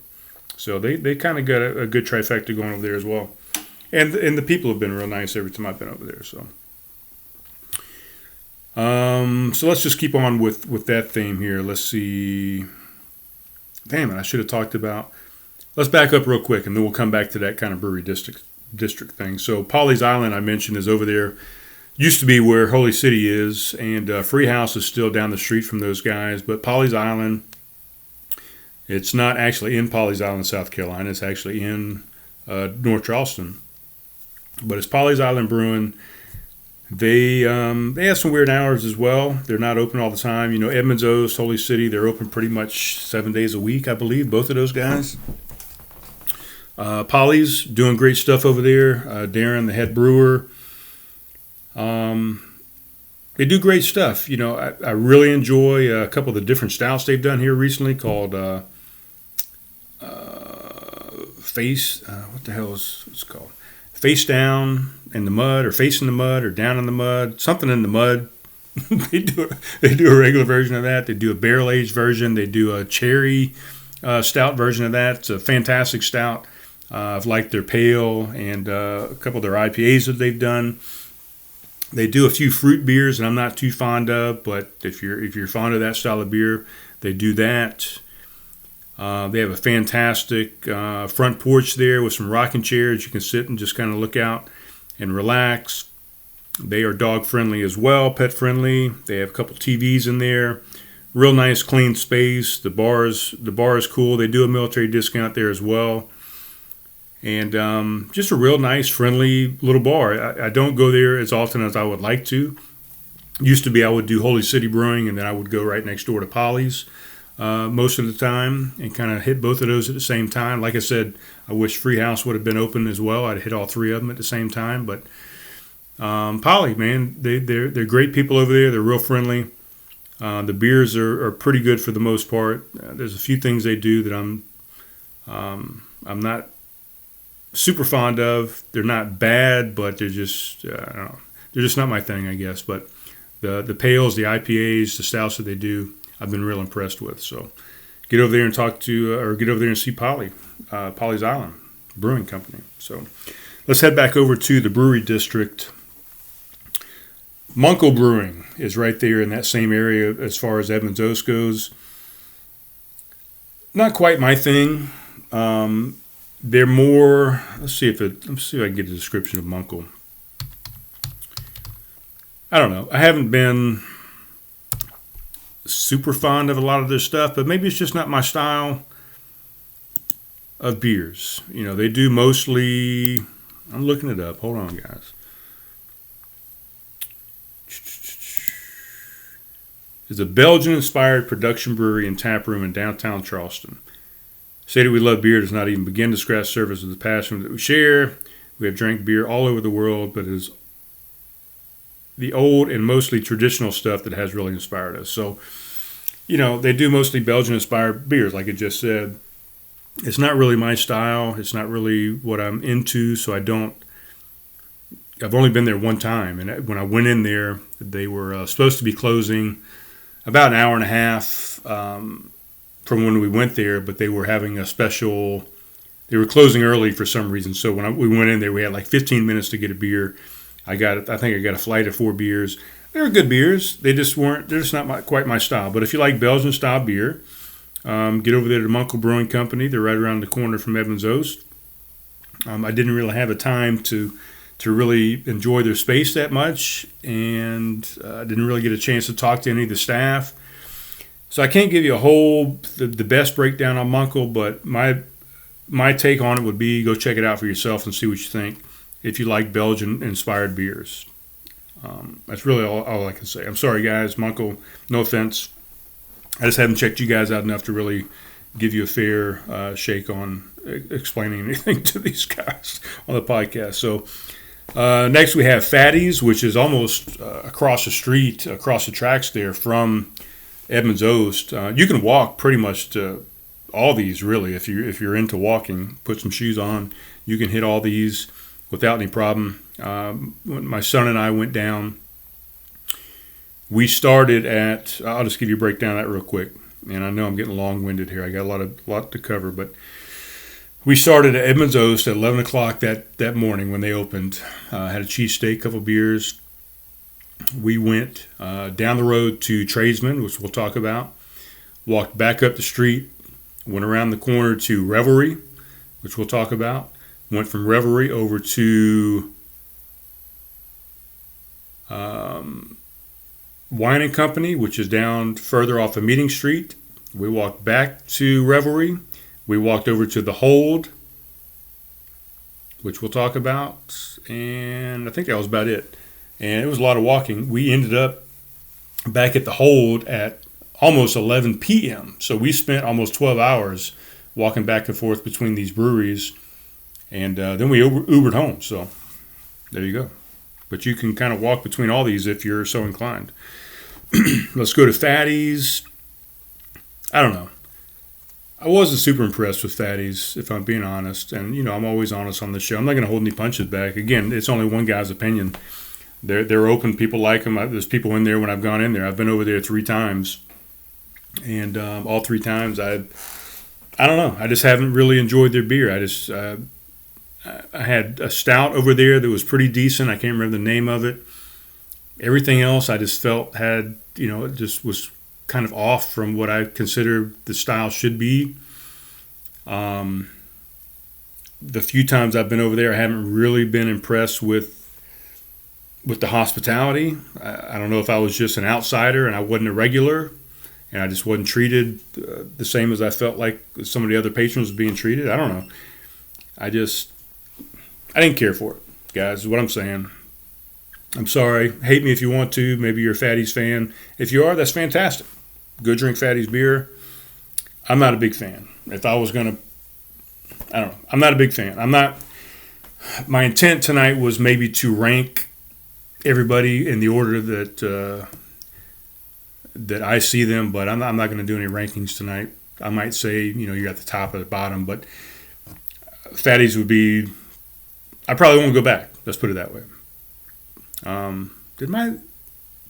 So they kind of got a good trifecta going over there as well. And the people have been real nice every time I've been over there. So so let's just keep on with that theme here. Let's see. Damn it, I should have talked about. Let's back up real quick, and then we'll come back to that kind of brewery district thing. So Pawleys Island, I mentioned, is over there. Used to be where Holy City is, and Free House is still down the street from those guys. But Pawleys Island, it's not actually in Pawleys Island, South Carolina. It's actually in North Charleston. But it's Pawleys Island Brewing. They have some weird hours as well. They're not open all the time. You know, Edmonds Oast, Holy City, they're open pretty much 7 days a week, I believe, both of those guys. Pawleys doing great stuff over there. Darren, the head brewer. They do great stuff. You know, I really enjoy a couple of the different stouts they've done here recently called what the hell is it's called? Face Down in the Mud, or Face in the Mud, or Down in the Mud, something in the mud. they do a regular version of that. They do a barrel aged version. They do a cherry stout version of that. It's a fantastic stout. I've liked their pale and a couple of their IPAs that they've done. They do a few fruit beers, and I'm not too fond of, but if you're fond of that style of beer, they do that. They have a fantastic front porch there with some rocking chairs. You can sit and just kind of look out and relax. They are dog friendly as well, pet friendly. They have a couple TVs in there. Real nice, clean space. The bar is cool. They do a military discount there as well. And just a real nice, friendly little bar. I don't go there as often as I would like to. Used to be I would do Holy City Brewing, and then I would go right next door to Pawleys most of the time and kind of hit both of those at the same time. Like I said, I wish Free House would have been open as well. I'd hit all three of them at the same time. But Pawleys, man, they're great people over there. They're real friendly. The beers are pretty good for the most part. There's a few things they do that I'm not super fond of. They're not bad, but they're just I don't know. They're just not my thing, I guess. But the pales, the IPAs, the stouts that they do, I've been real impressed with. So get over there and get over there and see Pawleys Island Brewing Company. So let's head back over to the brewery district. Munkle Brewing is right there in that same area as far as Edmonds Oast goes. Not quite my thing. They're more. Let's see if I can get a description of Munkle. I don't know. I haven't been super fond of a lot of their stuff, but maybe it's just not my style of beers. You know, they do mostly. I'm looking it up. Hold on, guys. is a Belgian-inspired production brewery and tap room in downtown Charleston. Say that we love beer does not even begin to scratch the surface of the passion that we share. We have drank beer all over the world, but it is the old and mostly traditional stuff that has really inspired us. So, they do mostly Belgian-inspired beers, like it just said. It's not really my style. It's not really what I'm into, so I've only been there one time, and when I went in there, they were supposed to be closing about an hour and a half from when we went there, but they were having a special. They were closing early for some reason, so when we went in there, we had like 15 minutes to get a beer. I think I got a flight of 4 beers. They were good beers. They're just not quite my style. But if you like Belgian style beer, get over there to Munkle Brewing Company. They're right around the corner from Edmonds Oast. I didn't really have a time to really enjoy their space that much, and I didn't really get a chance to talk to any of the staff. So I can't give you the best breakdown on Munkle, but my take on it would be go check it out for yourself and see what you think if you like Belgian-inspired beers. That's really all I can say. I'm sorry, guys. Munkle, no offense. I just haven't checked you guys out enough to really give you a fair shake on explaining anything to these guys on the podcast. So next we have Fatty's, which is almost across the street, across the tracks there from Edmonds Oast. You can walk pretty much to all these, really, if you're into walking. Put some shoes on. You can hit all these without any problem. When my son and I went down, we started at, I'll just give you a breakdown of that real quick. And I know I'm getting long-winded here. I got a lot to cover, but we started at Edmonds Oast at 11 o'clock that morning when they opened. Had a cheesesteak, couple beers. We went down the road to Tradesman, which we'll talk about. Walked back up the street. Went around the corner to Revelry, which we'll talk about. Went from Revelry over to Wine and Company, which is down further off of Meeting Street. We walked back to Revelry. We walked over to The Hold, which we'll talk about. And I think that was about it. And it was a lot of walking. We ended up back at The Hold at almost 11 p.m. So we spent almost 12 hours walking back and forth between these breweries. And then we Ubered home. So there you go. But you can kind of walk between all these if you're so inclined. Let's go to Fatty's. I don't know. I wasn't super impressed with Fatty's, if I'm being honest. And, I'm always honest on the show. I'm not going to hold any punches back. Again, it's only one guy's opinion. They're open. People like them. There's people in there when I've gone in there. I've been over there 3 times. And all 3 times, I don't know. I just haven't really enjoyed their beer. I had a stout over there that was pretty decent. I can't remember the name of it. Everything else I just felt had, it just was kind of off from what I consider the style should be. The few times I've been over there, I haven't really been impressed with the hospitality. I don't know if I was just an outsider and I wasn't a regular, and I just wasn't treated the same as I felt like some of the other patrons were being treated. I don't know. I didn't care for it, guys, is what I'm saying. I'm sorry. Hate me if you want to. Maybe you're a Fatty's fan. If you are, that's fantastic. Go drink Fatty's beer. I'm not a big fan. If I was going to, I don't know. I'm not a big fan. My intent tonight was maybe to rank everybody in the order that I see them, but I'm not going to do any rankings tonight. I might say, you're at the top or the bottom, but Fatty's would be, I probably won't go back. Let's put it that way. Did my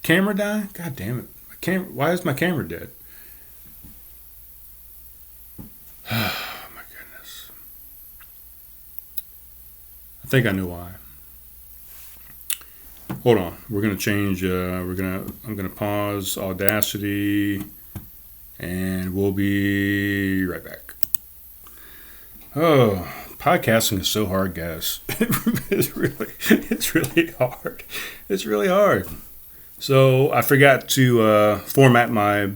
camera die? God damn it. Why is my camera dead? Oh, my goodness. I think I know why. Hold on. We're going to change. I'm going to pause Audacity, and we'll be right back. Oh, podcasting is so hard, guys. It's really hard. It's really hard. So I forgot to format my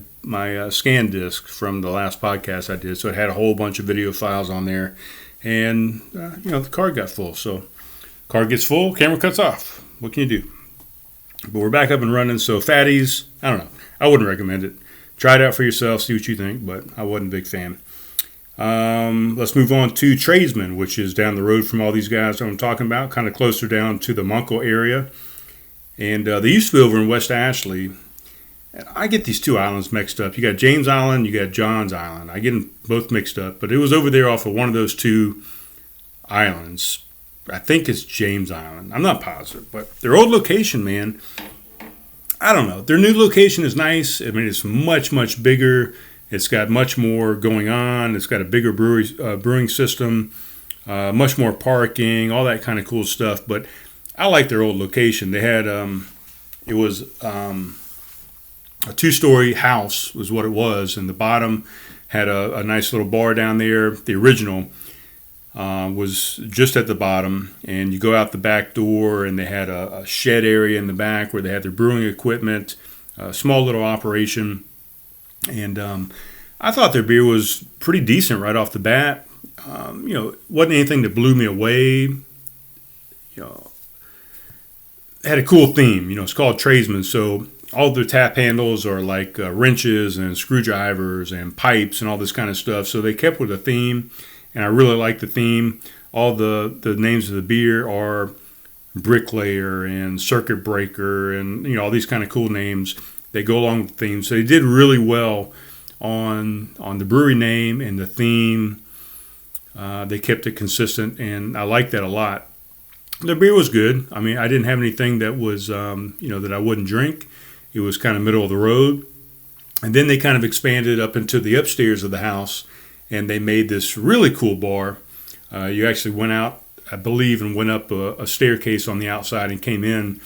scan disk from the last podcast I did. So it had a whole bunch of video files on there, and the card got full. So card gets full, camera cuts off. What can you do? But we're back up and running. So Fatty's, I don't know. I wouldn't recommend it. Try it out for yourself, see what you think, but I wasn't a big fan. Let's move on to Tradesman, which is down the road from all these guys that I'm talking about, kind of closer down to the Munkle area. And they used to be over in West Ashley. I get these two islands mixed up. You got James Island, you got Johns Island. I get them both mixed up, but it was over there off of one of those two islands. I think it's James Island. I'm not positive, but their old location, man, I don't know. Their new location is nice. I mean, it's much, much bigger. It's got much more going on. It's got a bigger brewing system, much more parking, all that kind of cool stuff. But I like their old location. They had, it was a two-story house was what it was, and the bottom had a nice little bar down there. The original was just at the bottom, and you go out the back door, and they had a shed area in the back where they had their brewing equipment, a small little operation, and I thought their beer was pretty decent right off the bat. Wasn't anything that blew me away. It had a cool theme. It's called Tradesman, so all their tap handles are like wrenches and screwdrivers and pipes and all this kind of stuff. So they kept with a theme, and I really like the theme. All the names of the beer are bricklayer and circuit breaker and all these kind of cool names. They go along with the theme. So they did really well on the brewery name and the theme. They kept it consistent, and I like that a lot. The beer was good. I mean, I didn't have anything that was that I wouldn't drink. It was kind of middle of the road. And then they kind of expanded up into the upstairs of the house, and they made this really cool bar. You actually went out, I believe, and went up a staircase on the outside and came in.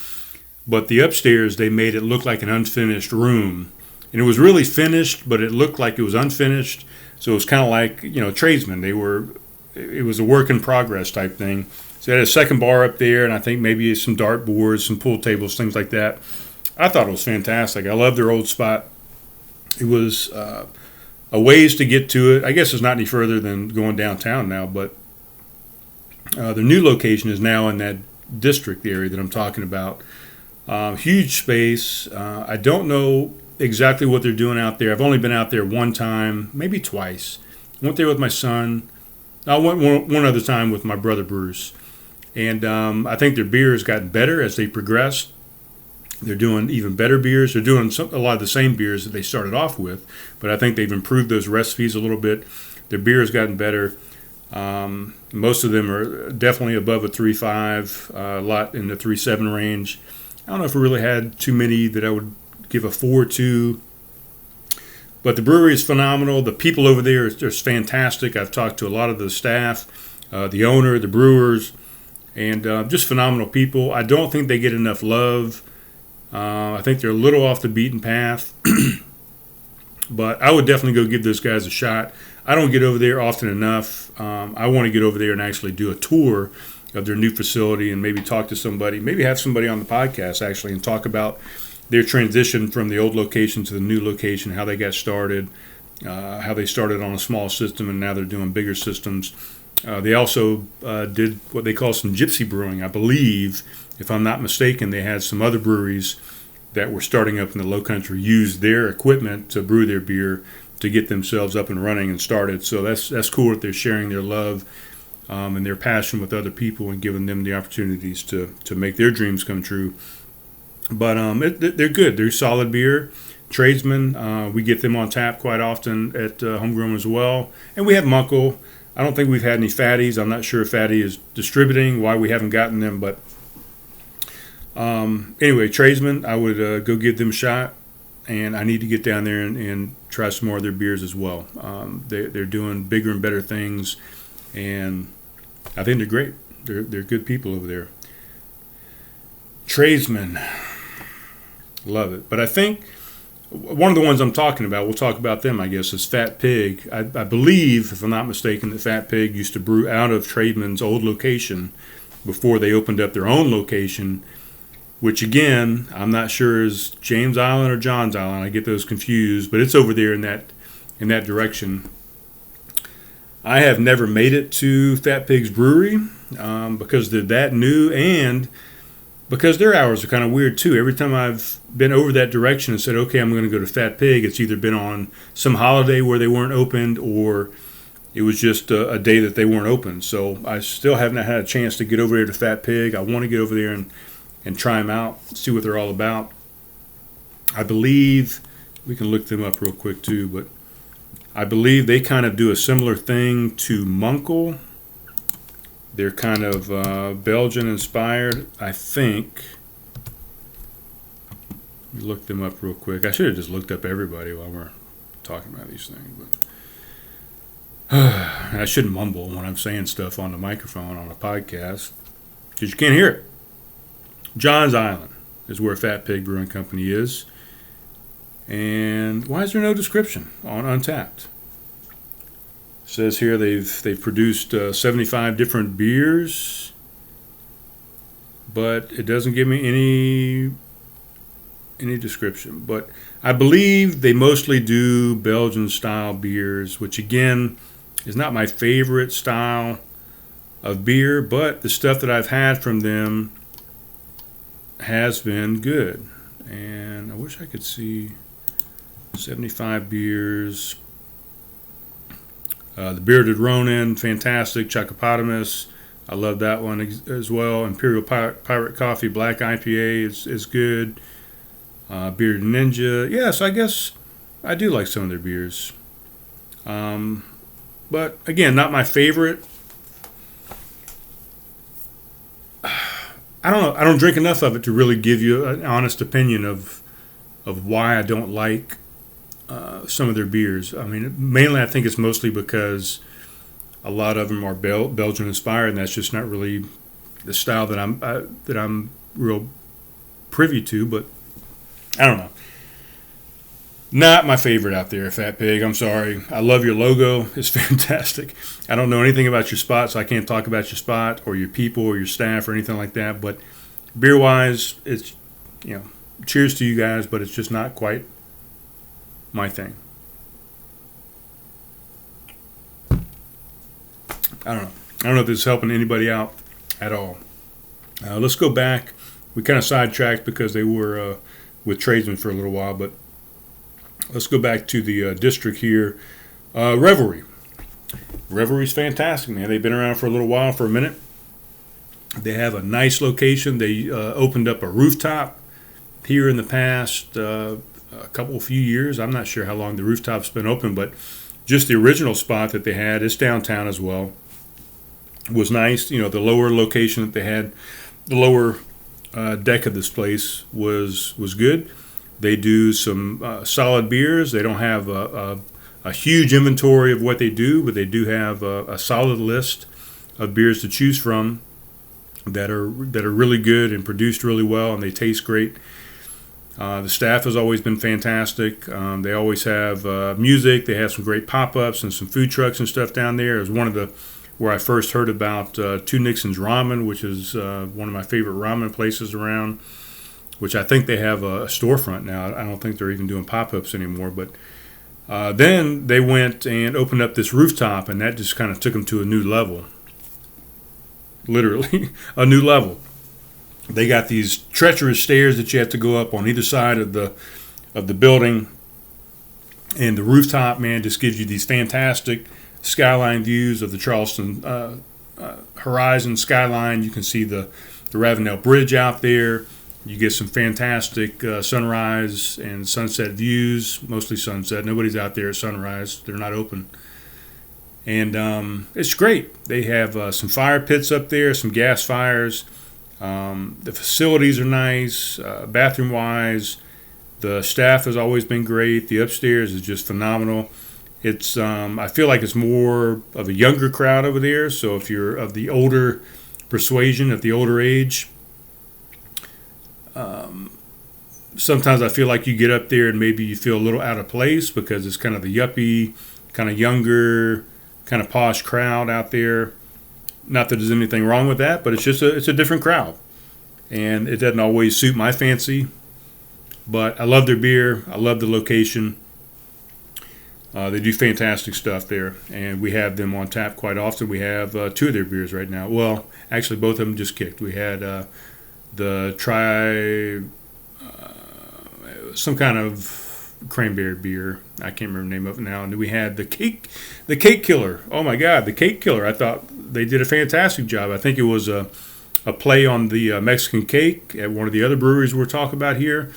But the upstairs, they made it look like an unfinished room. And it was really finished, but it looked like it was unfinished. So it was kind of like, tradesmen. It was a work in progress type thing. So they had a second bar up there, and I think maybe some dart boards, some pool tables, things like that. I thought it was fantastic. I love their old spot. It was a ways to get to it. I guess it's not any further than going downtown now, but the new location is now in that district area that I'm talking about. Huge space. I don't know exactly what they're doing out there. I've only been out there one time, maybe twice. I went there with my son. I went one other time with my brother Bruce. And I think their beer has gotten better as they progress. They're doing even better beers. They're doing a lot of the same beers that they started off with, but I think they've improved those recipes a little bit. Their beer has gotten better. Most of them are definitely above a 3.5, a lot in the 3.7 range. I don't know if we really had too many that I would give a 4 to. But the brewery is phenomenal. The people over there are fantastic. I've talked to a lot of the staff, the owner, the brewers, and just phenomenal people. I don't think they get enough love. I think they're a little off the beaten path. But I would definitely go give those guys a shot. I don't get over there often enough. I want to get over there and actually do a tour of their new facility and maybe talk to somebody, maybe have somebody on the podcast actually and talk about their transition from the old location to the new location, how they got started, how they started on a small system and now they're doing bigger systems. They also did what they call some gypsy brewing. I believe, if I'm not mistaken, they had some other breweries that were starting up in the Lowcountry use their equipment to brew their beer to get themselves up and running and started. So that's cool that they're sharing their love and their passion with other people and giving them the opportunities to make their dreams come true. But they're good. They're solid beer. Tradesmen, we get them on tap quite often at Homegrown as well. And we have Munkle. I don't think we've had any Fatties. I'm not sure if Fatty is distributing, why we haven't gotten them. But anyway, Tradesmen, I would go give them a shot. And I need to get down there and try some more of their beers as well. They're doing bigger and better things. And I think they're great. They're good people over there. Tradesmen. Love it. But I think one of the ones I'm talking about, we'll talk about them, I guess, is Fat Pig. I believe, if I'm not mistaken, that Fat Pig used to brew out of Tradesman's old location before they opened up their own location, which, again, I'm not sure is James Island or Johns Island. I get those confused, but it's over there in that direction. I have never made it to Fat Pig's Brewery because they're that new, and because their hours are kind of weird too. Every time I've been over that direction and said, okay, I'm going to go to Fat Pig, it's either been on some holiday where they weren't opened, or it was just a day that they weren't open. So I still haven't had a chance to get over there to Fat Pig. I want to get over there and try them out, see what they're all about. I believe, we can look them up real quick too, but I believe they kind of do a similar thing to Munkel. They're kind of Belgian inspired, I think. Let me look them up real quick. I should have just looked up everybody while we're talking about these things, but I shouldn't mumble when I'm saying stuff on the microphone on a podcast because you can't hear it. John's Island is where Fat Pig Brewing Company is. And why is there no description on Untapped? It says here they've produced 75 different beers, but it doesn't give me any description. But I believe they mostly do Belgian style beers, which again is not my favorite style of beer, but the stuff that I've had from them has been good. And I wish I could see 75 beers. The Bearded Ronin, fantastic. Chocopotamus, I love that one as well. Imperial Pirate Coffee Black IPA is good. Bearded Ninja, yes, I guess I do like some of their beers. But again, not my favorite. I don't know. I don't drink enough of it to really give you an honest opinion of why I don't like some of their beers. I mean, mainly I think it's mostly because a lot of them are Belgian inspired, and that's just not really the style that I'm real privy to. But I don't know. Not my favorite out there, Fat Pig. I'm sorry. I love your logo. It's fantastic. I don't know anything about your spot, so I can't talk about your spot or your people or your staff or anything like that. But beer-wise, it's, cheers to you guys, but it's just not quite my thing. I don't know. I don't know if this is helping anybody out at all. Let's go back. We kind of sidetracked because they were with tradesmen for a little while, but let's go back to the district here. Revelry. Revelry's fantastic, man. They've been around for a little while, for a minute. They have a nice location. They opened up a rooftop here in the past few years. I'm not sure how long the rooftop's been open, but just the original spot that they had, it's downtown as well, was nice. The lower location that they had, the lower deck of this place was good. They do some solid beers. They don't have a huge inventory of what they do, but they do have a solid list of beers to choose from that are really good and produced really well, and they taste great. The staff has always been fantastic. They always have music. They have some great pop-ups and some food trucks and stuff down there. It was where I first heard about Two Nixon's Ramen, which is one of my favorite ramen places around, which I think they have a storefront now. I don't think they're even doing pop-ups anymore. But then they went and opened up this rooftop, and that just kind of took them to a new level. Literally, a new level. They got these treacherous stairs that you have to go up on either side of the building, and the rooftop, man, just gives you these fantastic skyline views of the Charleston horizon skyline. You can see the Ravenel Bridge out there. You get some fantastic sunrise and sunset views, mostly sunset. Nobody's out there at sunrise. They're not open. And it's great. They have some fire pits up there, some gas fires. The facilities are nice, bathroom-wise. The staff has always been great. The upstairs is just phenomenal. It's I feel like it's more of a younger crowd over there. So if you're of the older persuasion, of the older age, sometimes I feel like you get up there and maybe you feel a little out of place because it's kind of the yuppie, kind of younger, kind of posh crowd out there. Not that there's anything wrong with that, but it's just it's a different crowd, and it doesn't always suit my fancy. But I love their beer. I love the location. They do fantastic stuff there, and we have them on tap quite often. We have two of their beers right now. Well, actually, both of them just kicked. We had the some kind of cranberry beer. I can't remember the name of it now. And we had the cake killer. Oh my God, the cake killer! I thought they did a fantastic job. I think it was a play on the Mexican cake at one of the other breweries we're talking about here.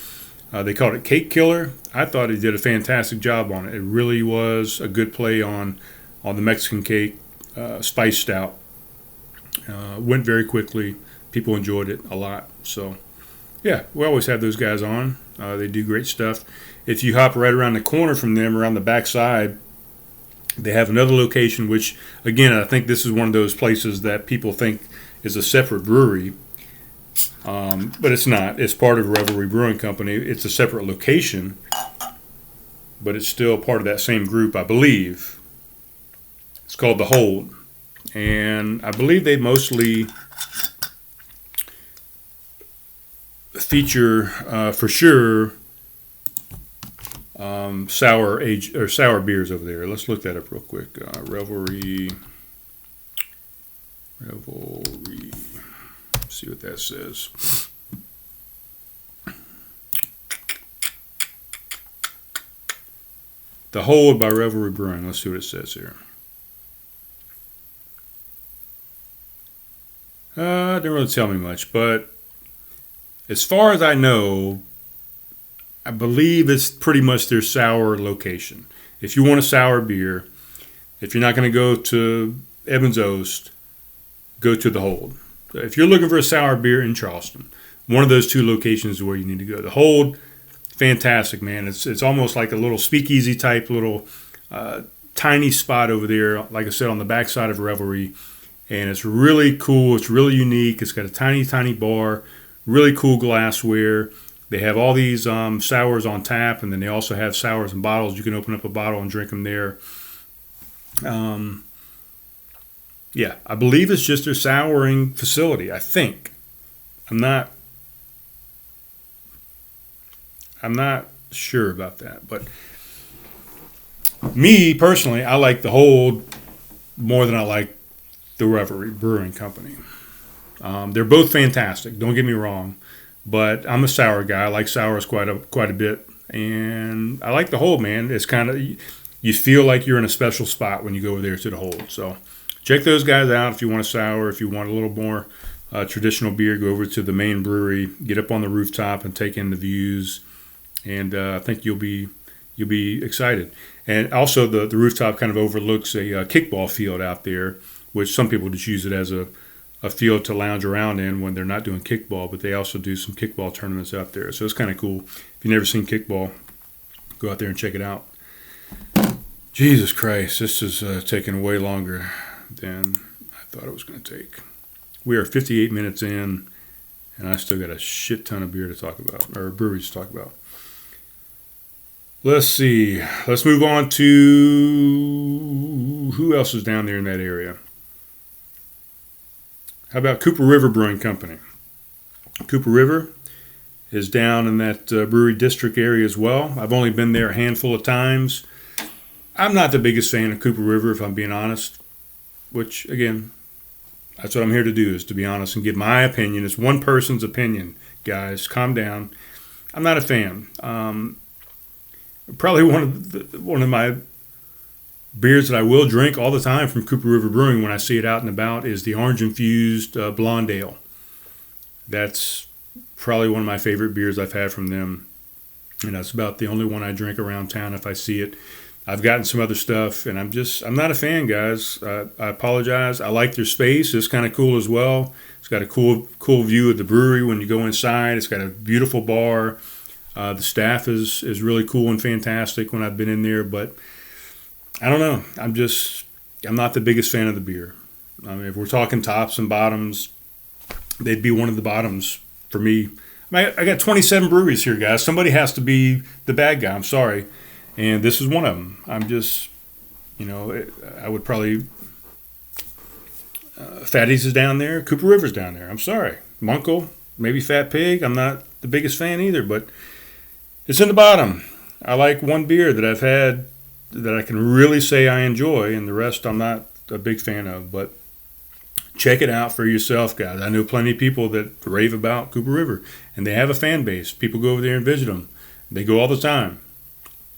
They called it Cake Killer. I thought he did a fantastic job on it. It really was a good play on the Mexican cake spice stout. Went very quickly. People enjoyed it a lot. So, yeah, we always have those guys on. They do great stuff. If you hop right around the corner from them, around the back side, they have another location, which, again, I think this is one of those places that people think is a separate brewery. But it's not. It's part of Brewery Brewing Company. It's a separate location, but it's still part of that same group, I believe. It's called The Hold. And I believe they mostly feature, for sure, sour beers over there. Let's look that up real quick. Revelry. See what that says. The Hold by Revelry Brewing. Let's see what it says here. Didn't really tell me much, but as far as I know, I believe it's pretty much their sour location. If you want a sour beer, if you're not going to go to Evans Oast, go to The Hold. If you're looking for a sour beer in Charleston, one of those two locations is where you need to go. The Hold, fantastic, man. It's almost like a little speakeasy type little tiny spot over there, like I said, on the backside of Revelry. And it's really cool. It's really unique. It's got a tiny, tiny bar, really cool glassware. They have all these sours on tap, and then they also have sours in bottles. You can open up a bottle and drink them there. Yeah, I believe it's just their souring facility, I think. I'm not sure about that. But me, personally, I like The Hold more than I like the Revelry Brewing Company. They're both fantastic, don't get me wrong. But I'm a sour guy. I like sours quite a bit. And I like The Hold, man. It's kind of, you feel like you're in a special spot when you go over there to The Hold. So check those guys out if you want a sour. If you want a little more traditional beer, go over to the main brewery, get up on the rooftop and take in the views. And I think you'll be excited. And also the rooftop kind of overlooks a kickball field out there, which some people just use it as a field to lounge around in when they're not doing kickball, but they also do some kickball tournaments out there. So it's kind of cool. If you've never seen kickball, go out there and check it out. Jesus Christ, this is taking way longer than I thought it was going to take. We are 58 minutes in, and I still got a shit ton of beer to talk about, or breweries to talk about. Let's see. Let's move on to who else is down there in that area. How about Cooper River Brewing Company? Cooper River is down in that brewery district area as well. I've only been there a handful of times. I'm not the biggest fan of Cooper River, if I'm being honest, which, again, that's what I'm here to do, is to be honest and give my opinion. It's one person's opinion, guys. Calm down. I'm not a fan. Probably one of my beers that I will drink all the time from Cooper River Brewing when I see it out and about is the orange-infused blonde ale. That's probably one of my favorite beers I've had from them, and that's about the only one I drink around town if I see it. I've gotten some other stuff, and I'm not a fan, guys. I apologize. I like their space. It's kind of cool as well. It's got a cool view of the brewery when you go inside. It's got a beautiful bar. The staff is really cool and fantastic when I've been in there, but I don't know. I'm not the biggest fan of the beer. I mean, if we're talking tops and bottoms, they'd be one of the bottoms for me. I got 27 breweries here, guys. Somebody has to be the bad guy. I'm sorry. And this is one of them. I'm just, I would probably, Fatty's is down there. Cooper River's down there. I'm sorry. Munkle, maybe Fat Pig. I'm not the biggest fan either, but it's in the bottom. I like one beer that I've had that I can really say I enjoy, and the rest I'm not a big fan of. But Check it out for yourself, guys. I know plenty of people that rave about Cooper River, and they have a fan base. People go over there and visit them. They go all the time.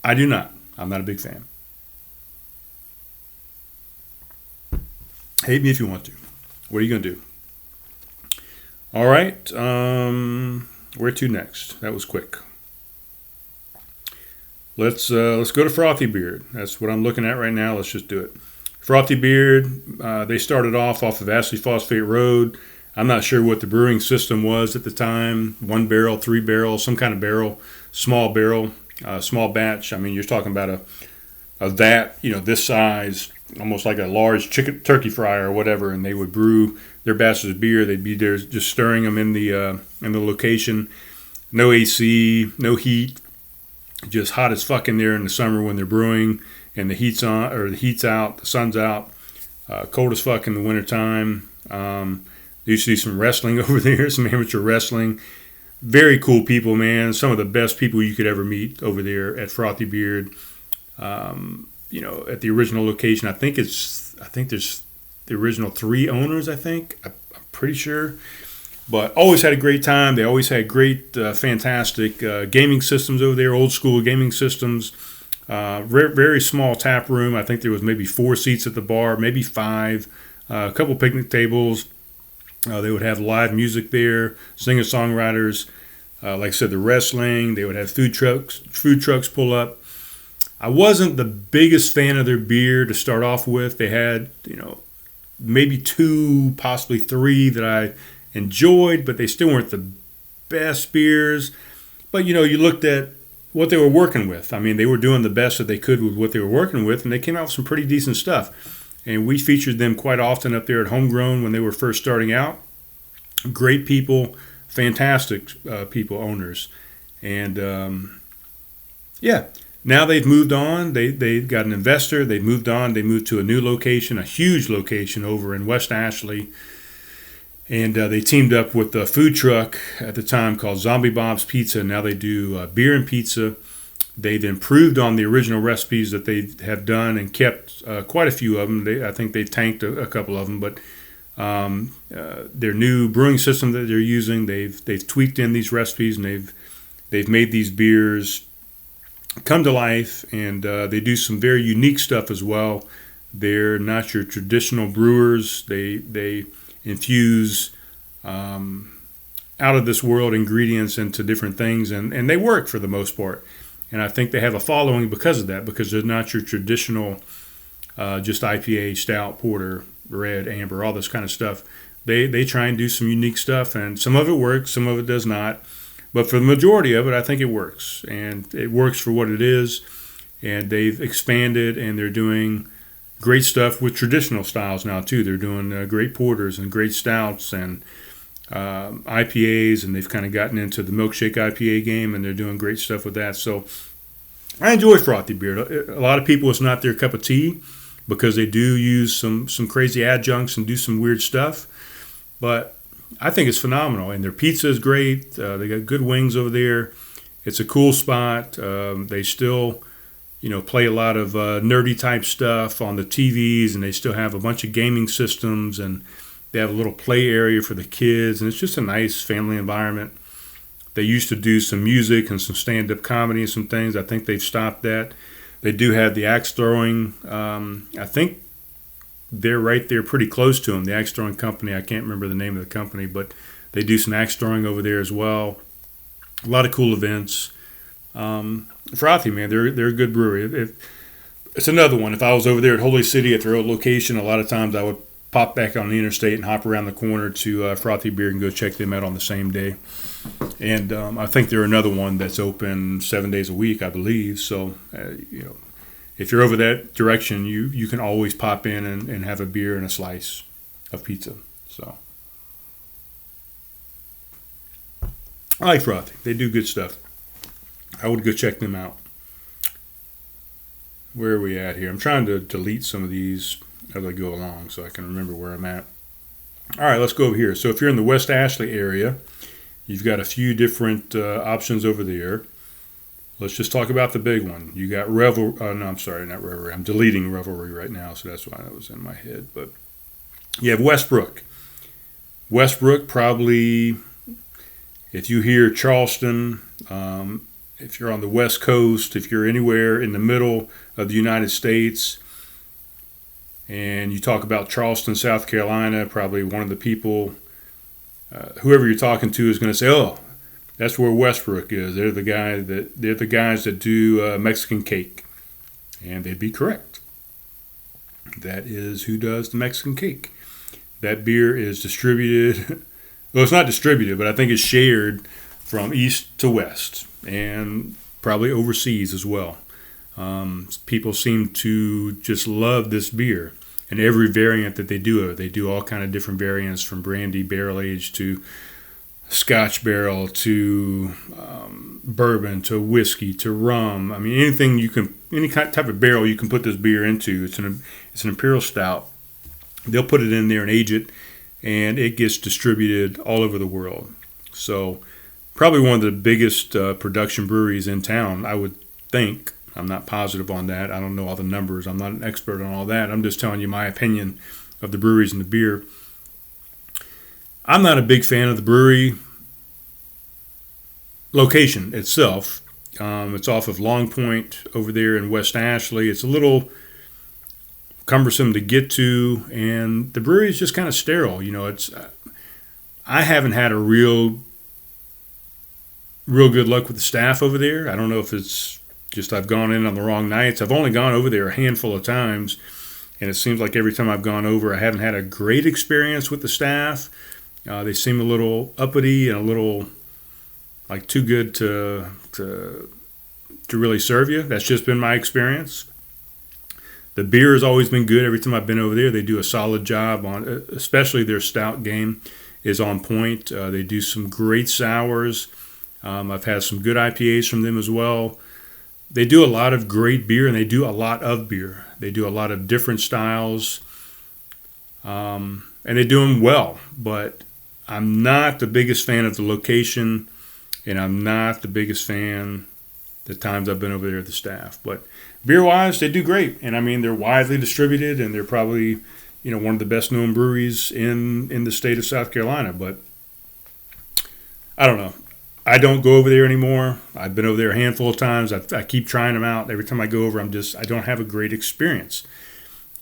I do not. I'm not a big fan. Hate me if you want to. What are you going to do? All right. Where to next? That was quick. Let's go to Frothy Beard. That's what I'm looking at right now. Let's just do it. Frothy Beard, they started off of Ashley Phosphate Road. I'm not sure what the brewing system was at the time. 1 barrel, 3 barrels, some kind of barrel, small batch. I mean, you're talking about a vat, this size, almost like a large turkey fryer or whatever, and they would brew their batches of beer. They'd be there just stirring them in the location. No AC, no heat, just hot as fuck in there in the summer when they're brewing, and the heat's on or the heat's out, the sun's out, cold as fuck in the wintertime. There used to be some wrestling over there, some amateur wrestling. Very cool people, man. Some of the best people you could ever meet over there at Frothy Beard. At the original location, I think there's the original 3 owners. I'm pretty sure, but always had a great time. They always had great, fantastic gaming systems over there, old school gaming systems. Very small tap room. I think there was maybe 4 seats at the bar, maybe 5. A couple picnic tables. They would have live music there, singer-songwriters. Like I said, the wrestling. They would have food trucks pull up. I wasn't the biggest fan of their beer to start off with. They had, maybe 2, possibly 3 that I enjoyed, but they still weren't the best beers. But, you looked at what they were working with. I mean, they were doing the best that they could with what they were working with, and they came out with some pretty decent stuff. And we featured them quite often up there at Homegrown when they were first starting out. Great people, fantastic people, owners. And, now they've moved on. They got an investor. They moved on. They moved to a new location, a huge location over in West Ashley. And they teamed up with a food truck at the time called Zombie Bob's Pizza. Now they do beer and pizza. They've improved on the original recipes that they have done and kept quite a few of them. I think they've tanked a couple of them, but their new brewing system that they're using, they've tweaked in these recipes, and they've made these beers come to life, and they do some very unique stuff as well. They're not your traditional brewers. They infuse out of this world ingredients into different things, and they work for the most part. And I think they have a following because of that, because they're not your traditional just IPA, stout, porter, red, amber, all this kind of stuff. They try and do some unique stuff, and some of it works, some of it does not. But for the majority of it, I think it works, and it works for what it is. And they've expanded, and they're doing great stuff with traditional styles now too. They're doing great porters and great stouts and IPAs, and they've kind of gotten into the milkshake IPA game, and they're doing great stuff with that. So I enjoy Frothy Beard. A lot of people, it's not their cup of tea because they do use some crazy adjuncts and do some weird stuff, but I think it's phenomenal, and their pizza is great. They got good wings over there. It's a cool spot. They still, play a lot of nerdy type stuff on the TVs, and they still have a bunch of gaming systems, and they have a little play area for the kids, and it's just a nice family environment. They used to do some music and some stand-up comedy and some things. I think they've stopped that. They do have the axe throwing. I think they're right there pretty close to them, the axe throwing company. I can't remember the name of the company, but they do some axe throwing over there as well. A lot of cool events. Frothy, man, they're a good brewery. It's another one. If I was over there at Holy City at their old location, a lot of times I would pop back on the interstate and hop around the corner to Frothy Beer and go check them out on the same day. And I think they're another one that's open 7 days a week, I believe. So, if you're over that direction, you can always pop in and have a beer and a slice of pizza. So I like Frothy. They do good stuff. I would go check them out. Where are we at here? I'm trying to delete some of these as I go along so I can remember where I'm at. All right, let's go over here. So if you're in the West Ashley area, you've got a few different options over there. Let's just talk about the big one. You got I'm sorry, not Revelry. I'm deleting Revelry right now, so that's why that was in my head. But you have Westbrook. Westbrook, probably, if you hear Charleston, if you're on the West Coast, if you're anywhere in the middle of the United States, and you talk about Charleston, South Carolina, probably one of the people, whoever you're talking to, is going to say, "Oh, that's where Westbrook is. They're the guys that do Mexican cake," and they'd be correct. That is who does the Mexican cake. That beer is distributed. Well, it's not distributed, but I think it's shared from east to west, and probably overseas as well. People seem to just love this beer, and every variant that they do of it. They do all kind of different variants, from brandy barrel aged to Scotch barrel to bourbon to whiskey to rum. I mean, anything you can, any type of barrel you can put this beer into. It's an imperial stout. They'll put it in there and age it, and it gets distributed all over the world. So, probably one of the biggest production breweries in town, I would think. I'm not positive on that. I don't know all the numbers. I'm not an expert on all that. I'm just telling you my opinion of the breweries and the beer. I'm not a big fan of the brewery location itself. It's off of Longpoint over there in West Ashley. It's a little cumbersome to get to, and the brewery is just kind of sterile. You know, I haven't had a real good luck with the staff over there. I don't know if it's just I've gone in on the wrong nights. I've only gone over there a handful of times, and it seems like every time I've gone over, I haven't had a great experience with the staff. They seem a little uppity and a little like too good to really serve you. That's just been my experience. The beer has always been good. Every time I've been over there, they do a solid job on, especially their stout game is on point. They do some great sours. I've had some good IPAs from them as well. They do a lot of great beer, and they do a lot of beer. They do a lot of different styles, and they do them well. But I'm not the biggest fan of the location, and I'm not the biggest fan the times I've been over there with the staff. But beer-wise, they do great. And, I mean, they're widely distributed, and they're probably, you know, one of the best-known breweries in the state of South Carolina. But I don't know. I don't go over there anymore. I've been over there a handful of times. I keep trying them out. Every time I go over, I don't have a great experience.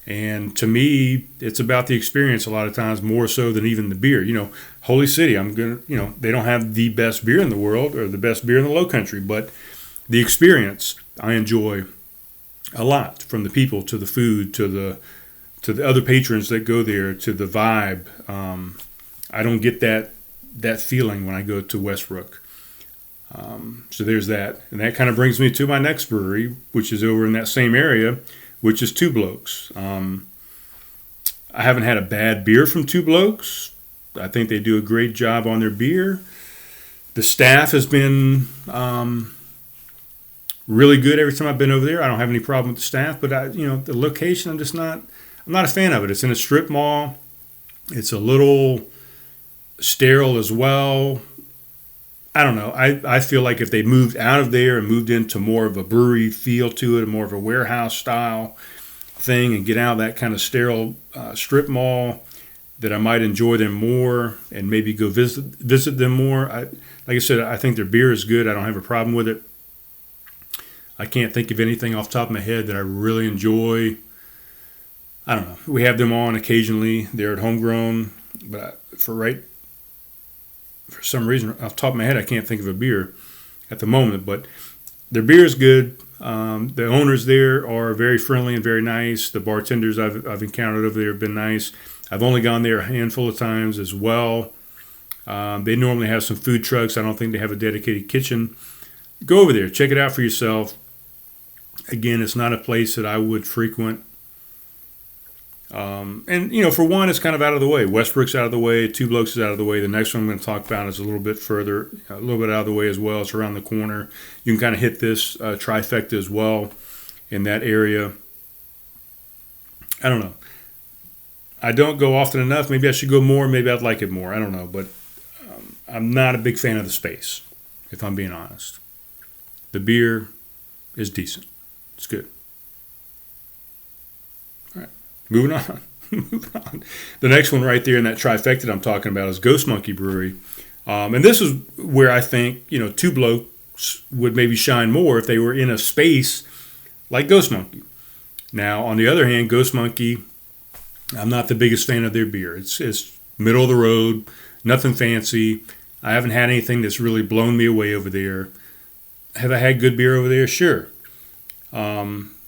And to me, it's about the experience a lot of times, more so than even the beer. You know, Holy City, they don't have the best beer in the world or the best beer in the Lowcountry, but the experience I enjoy a lot, from the people to the food to the other patrons that go there to the vibe. I don't get that feeling when I go to Westbrook. So there's that. And that kind of brings me to my next brewery, which is over in that same area, which is Two Blokes. I haven't had a bad beer from Two Blokes. I think they do a great job on their beer. The staff has been really good every time I've been over there. I don't have any problem with the staff, but the location, I'm not a fan of it. It's in a strip mall. It's a little sterile as well. I don't know. I feel like if they moved out of there and moved into more of a brewery feel to it, more of a warehouse style thing, and get out of that kind of sterile strip mall, that I might enjoy them more and maybe go visit them more. Like I said, I think their beer is good. I don't have a problem with it. I can't think of anything off the top of my head that I really enjoy. I don't know. We have them on occasionally. They're at Homegrown, but for some reason, off the top of my head, I can't think of a beer at the moment. But their beer is good. The owners there are very friendly and very nice. The bartenders I've encountered over there have been nice. I've only gone there a handful of times as well. They normally have some food trucks. I don't think they have a dedicated kitchen. Go over there. Check it out for yourself. Again, it's not a place that I would frequent. And for one, it's kind of out of the way. Westbrook's out of the way. Two Blokes is out of the way. The next one I'm going to talk about is a little bit further, a little bit out of the way as well. It's around the corner. You can kind of hit this trifecta as well in that area. I don't know. I don't go often enough. Maybe I should go more. Maybe I'd like it more. I don't know. But I'm not a big fan of the space, if I'm being honest. The beer is decent. It's good. All right. Moving on. The next one right there in that trifecta that I'm talking about is Ghost Monkey Brewery. And this is where I think, Two Blokes would maybe shine more if they were in a space like Ghost Monkey. Now, on the other hand, Ghost Monkey, I'm not the biggest fan of their beer. It's middle of the road, nothing fancy. I haven't had anything that's really blown me away over there. Have I had good beer over there? Sure.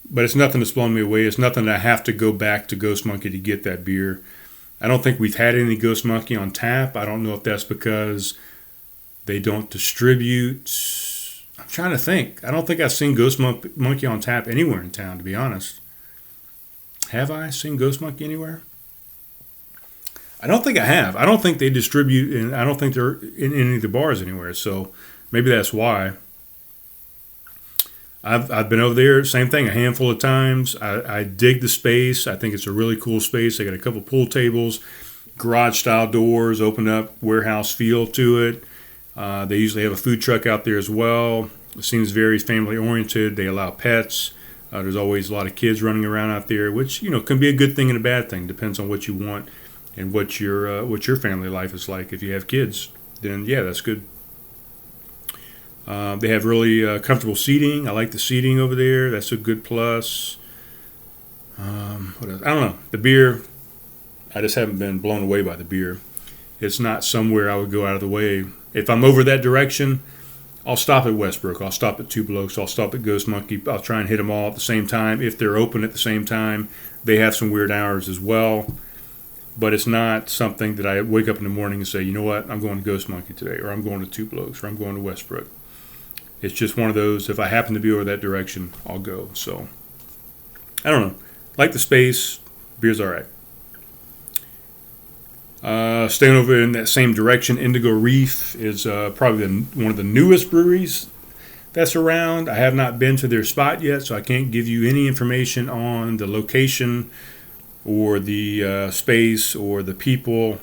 But it's nothing that's blown me away. It's nothing that I have to go back to Ghost Monkey to get that beer. I don't think we've had any Ghost Monkey on tap. I don't know if that's because they don't distribute. I'm trying to think. I don't think I've seen Ghost Monkey on tap anywhere in town, to be honest. Have I seen Ghost Monkey anywhere? I don't think I have. I don't think they distribute, and I don't think they're in any of the bars anywhere. So maybe that's why. I've been over there, same thing, a handful of times. I dig the space. I think it's a really cool space. They got a couple pool tables, garage-style doors, open up warehouse feel to it. They usually have a food truck out there as well. It seems very family-oriented. They allow pets. There's always a lot of kids running around out there, which can be a good thing and a bad thing. Depends on what you want and what your family life is like. If you have kids, then yeah, that's good. They have really comfortable seating. I like the seating over there. That's a good plus. What else? I don't know. The beer, I just haven't been blown away by the beer. It's not somewhere I would go out of the way. If I'm over that direction, I'll stop at Westbrook. I'll stop at Two Blokes. I'll stop at Ghost Monkey. I'll try and hit them all at the same time. If they're open at the same time, they have some weird hours as well. But it's not something that I wake up in the morning and say, you know what, I'm going to Ghost Monkey today, or I'm going to Two Blokes, or I'm going to Westbrook. It's just one of those, if I happen to be over that direction, I'll go. So, I don't know. Like the space, beer's all right. Staying over in that same direction, Indigo Reef is probably one of the newest breweries that's around. I have not been to their spot yet, so I can't give you any information on the location or the space or the people.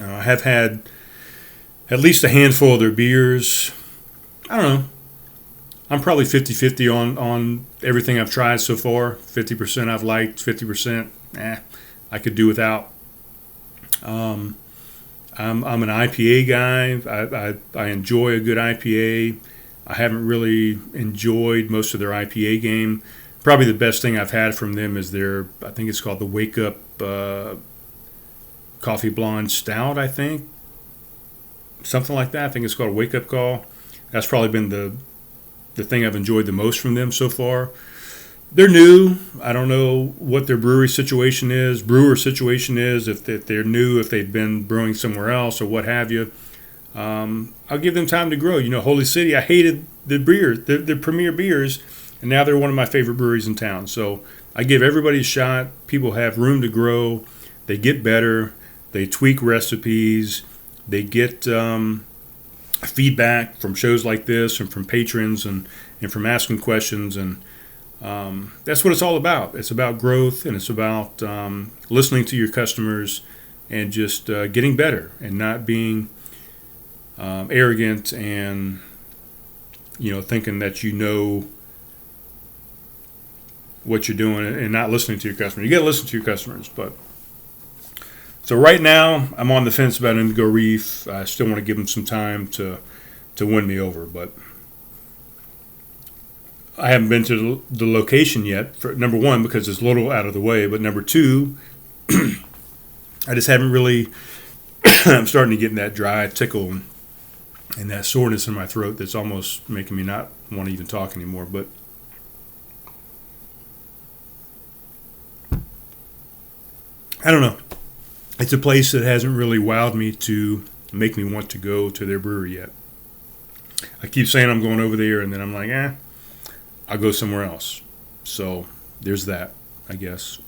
I have had at least a handful of their beers. I don't know. I'm probably 50-50 on everything I've tried so far. 50% I've liked, 50% I could do without. I'm an IPA guy. I enjoy a good IPA. I haven't really enjoyed most of their IPA game. Probably the best thing I've had from them is their, I think it's called the Wake Up Coffee Blonde Stout, I think. Something like that. I think it's called a Wake Up Call. That's probably been the thing I've enjoyed the most from them so far. They're new. I don't know what their brewer situation is, if they're new, if they've been brewing somewhere else or what have you. I'll give them time to grow. Holy City, I hated the beer, the premier beers, and now they're one of my favorite breweries in town. So I give everybody a shot. People have room to grow. They get better. They tweak recipes. They get feedback from shows like this and from patrons and from asking questions, and that's what it's all about. It's about growth, and it's about listening to your customers and just getting better and not being arrogant and thinking that you know what you're doing and not listening to your customers. You got to listen to your customers, but so right now, I'm on the fence about Indigo Reef. I still want to give them some time to win me over, but I haven't been to the location yet. For number one, because it's a little out of the way, but number two, I just haven't really. I'm starting to get in that dry tickle and that soreness in my throat that's almost making me not want to even talk anymore. But I don't know. It's a place that hasn't really wowed me to make me want to go to their brewery yet. I keep saying I'm going over there, and then I'm like, I'll go somewhere else. So there's that, I guess.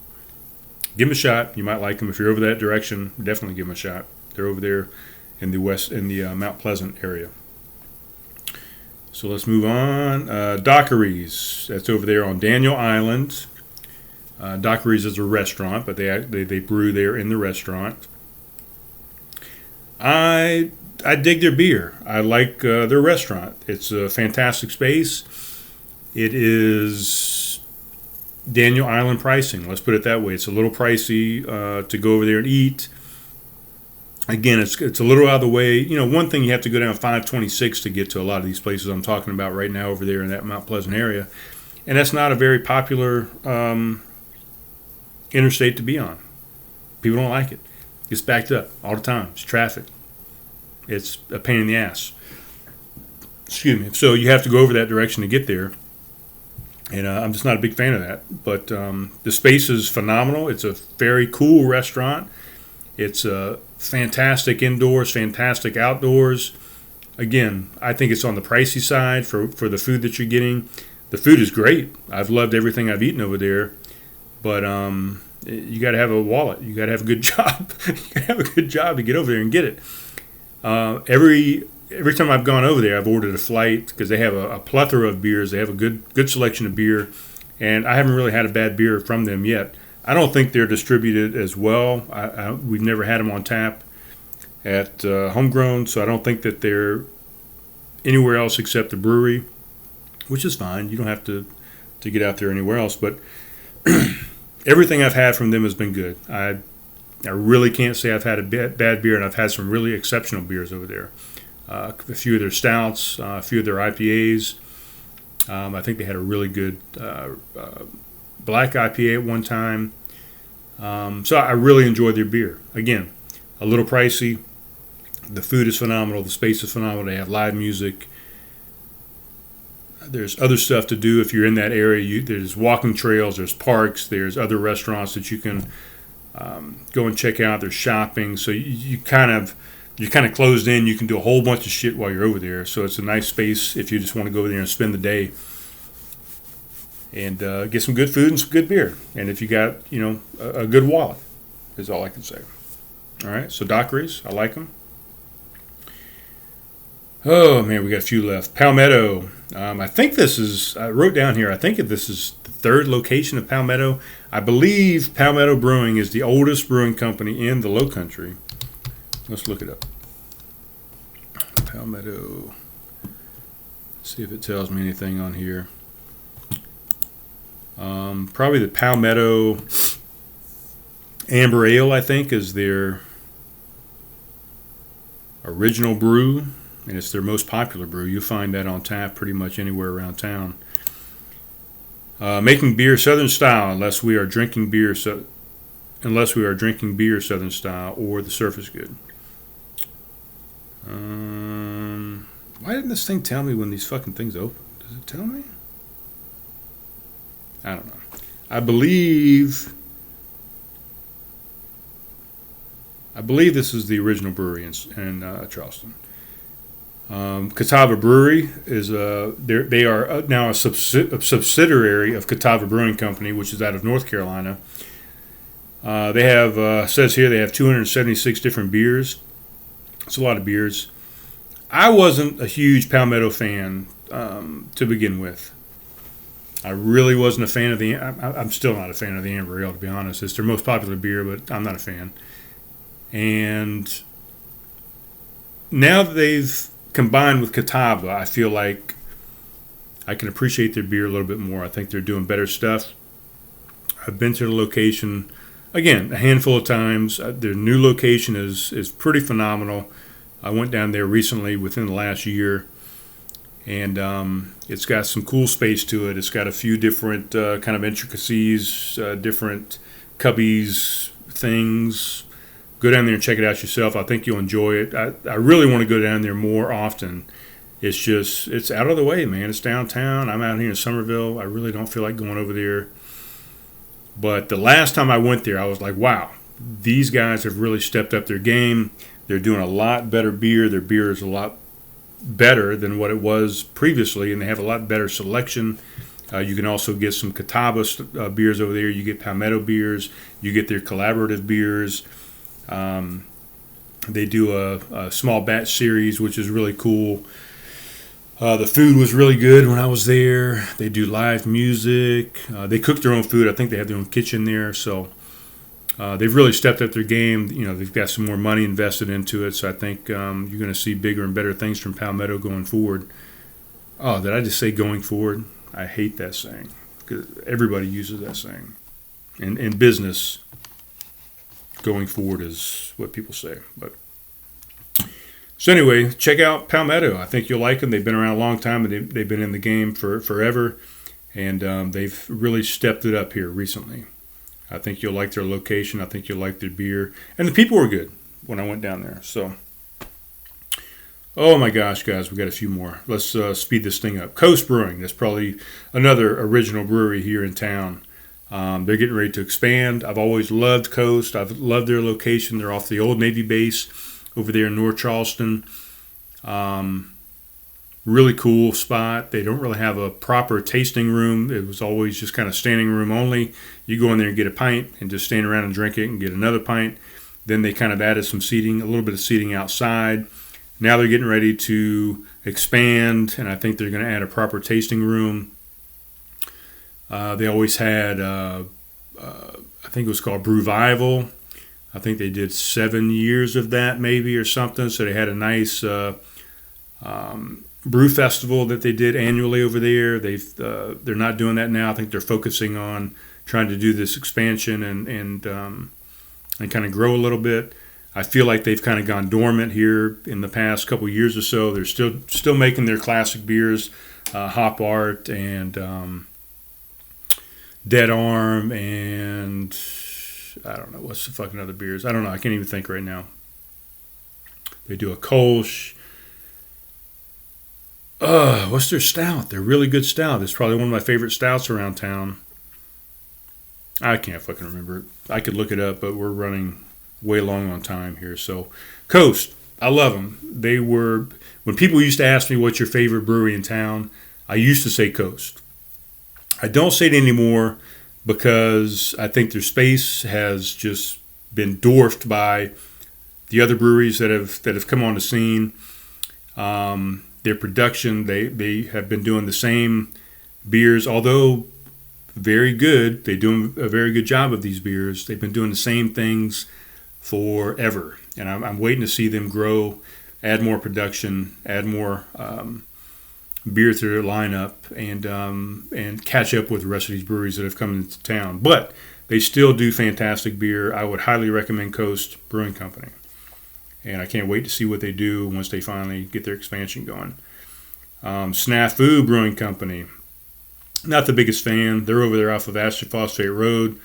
Give them a shot. You might like them. If you're over that direction, definitely give them a shot. They're over there in the Mount Pleasant area. So let's move on. Dockery's. That's over there on Daniel Island. Dockery's is a restaurant, but they brew there in the restaurant. I dig their beer. I like their restaurant. It's a fantastic space. It is Daniel Island pricing. Let's put it that way. It's a little pricey to go over there and eat. Again, it's a little out of the way. One thing, you have to go down 526 to get to a lot of these places I'm talking about right now over there in that Mount Pleasant area. And that's not a very popular interstate to be on. People don't like it. It's backed up all the time. It's traffic. It's a pain in the ass. Excuse me. So you have to go over that direction to get there. And I'm just not a big fan of that. But the space is phenomenal. It's a very cool restaurant. It's fantastic indoors, fantastic outdoors. Again, I think it's on the pricey side for the food that you're getting. The food is great. I've loved everything I've eaten over there. But you got to have a wallet. You got to have a good job. You got to have a good job to get over there and get it. Every time I've gone over there, I've ordered a flight because they have a plethora of beers. They have a good selection of beer. And I haven't really had a bad beer from them yet. I don't think they're distributed as well. We've never had them on tap at Homegrown, so I don't think that they're anywhere else except the brewery, which is fine. You don't have to get out there anywhere else. But everything I've had from them has been good. I really can't say I've had a bad beer, and I've had some really exceptional beers over there. A few of their stouts, a few of their IPAs. I think they had a really good black IPA at one time. So I really enjoyed their beer. Again, a little pricey. The food is phenomenal. The space is phenomenal. They have live music. There's other stuff to do if you're in that area. There's walking trails. There's parks. There's other restaurants that you can go and check out. There's shopping. So you're kind of closed in. You can do a whole bunch of shit while you're over there. So it's a nice space if you just want to go over there and spend the day and get some good food and some good beer. And if you got, a good wallet, is all I can say. All right, so Dockery's, I like them. Oh, man, we got a few left. Palmetto. I think I wrote down here, I think this is the third location of Palmetto. I believe Palmetto Brewing is the oldest brewing company in the Lowcountry. Let's look it up. Palmetto. See if it tells me anything on here. Probably the Palmetto Amber Ale, I think, is their original brew, and it's their most popular brew. You'll find that on tap pretty much anywhere around town. Making beer Southern style, unless we are drinking beer Southern style, or the surface good. Why didn't this thing tell me when these fucking things open? Does it tell me? I don't know. I believe this is the original brewery in Charleston. Catawba Brewery is they are now a subsidiary of Catawba Brewing Company, which is out of North Carolina. They have says here they have 276 different beers. It's a lot of beers. I wasn't a huge Palmetto fan to begin with. I really wasn't a fan of I'm still not a fan of the Amber Ale, to be honest. It's their most popular beer, but I'm not a fan. And now that they've combined with Catawba, I feel like I can appreciate their beer a little bit more. I think they're doing better stuff. I've been to the location, again, a handful of times. Their new location is pretty phenomenal. I went down there recently within the last year. And it's got some cool space to it. It's got a few different kind of intricacies, different cubbies, things. Go down there and check it out yourself. I think you'll enjoy it. I really want to go down there more often. It's out of the way, man. It's downtown. I'm out here in Somerville. I really don't feel like going over there. But the last time I went there, I was like, wow, these guys have really stepped up their game. They're doing a lot better beer. Their beer is a lot better than what it was previously, and they have a lot better selection. You can also get some Catawba beers over there. You get Palmetto beers. You get their collaborative beers. They do a small batch series, which is really cool. The food was really good when I was there. They do live music. They cook their own food. I think they have their own kitchen there. So they've really stepped up their game. They've got some more money invested into it. So I think you're going to see bigger and better things from Palmetto going forward. Oh, did I just say going forward? I hate that saying. 'cause everybody uses that saying. In business, going forward is what people say. But so anyway, check out Palmetto. I think you'll like them. They've been around a long time, and they've been in the game for forever, and they've really stepped it up here recently. I think you'll like their location. I think you'll like their beer, and the people were good when I went down there. So, oh my gosh, guys, we got a few more. Let's speed this thing up. Coast Brewing. That's probably another original brewery here in town. They're getting ready to expand. I've always loved Coast. I've loved their location. They're off the old Navy base over there in North Charleston. Really cool spot. They don't really have a proper tasting room. It was always just kind of standing room only. You go in there and get a pint and just stand around and drink it and get another pint. Then they kind of added some seating, a little bit of seating outside. Now they're getting ready to expand, and I think they're going to add a proper tasting room. They always had, I think it was called Brewvival. I think they did 7 years of that maybe or something. So they had a nice brew festival that they did annually over there. They're not doing that now. I think they're focusing on trying to do this expansion and kind of grow a little bit. I feel like they've kind of gone dormant here in the past couple of years or so. They're still making their classic beers, Hop Art and Dead Arm, and I don't know what's the fucking other beers. I don't know. I can't even think right now. They do a Kolsch. What's their stout? They're really good stout. It's probably one of my favorite stouts around town. I can't fucking remember it. I could look it up, but we're running way long on time here. So, Coast, I love them. They were, when people used to ask me what's your favorite brewery in town, I used to say Coast. I don't say it anymore because I think their space has just been dwarfed by the other breweries that have come on the scene. Their production, they have been doing the same beers, although very good. They do a very good job of these beers. They've been doing the same things forever, and I'm waiting to see them grow, add more production, add more beer to their lineup, and catch up with the rest of these breweries that have come into town. But they still do fantastic beer. I would highly recommend Coast Brewing Company. And I can't wait to see what they do once they finally get their expansion going. Snafu Brewing Company. Not the biggest fan. They're over there off of Astrophosphate Road.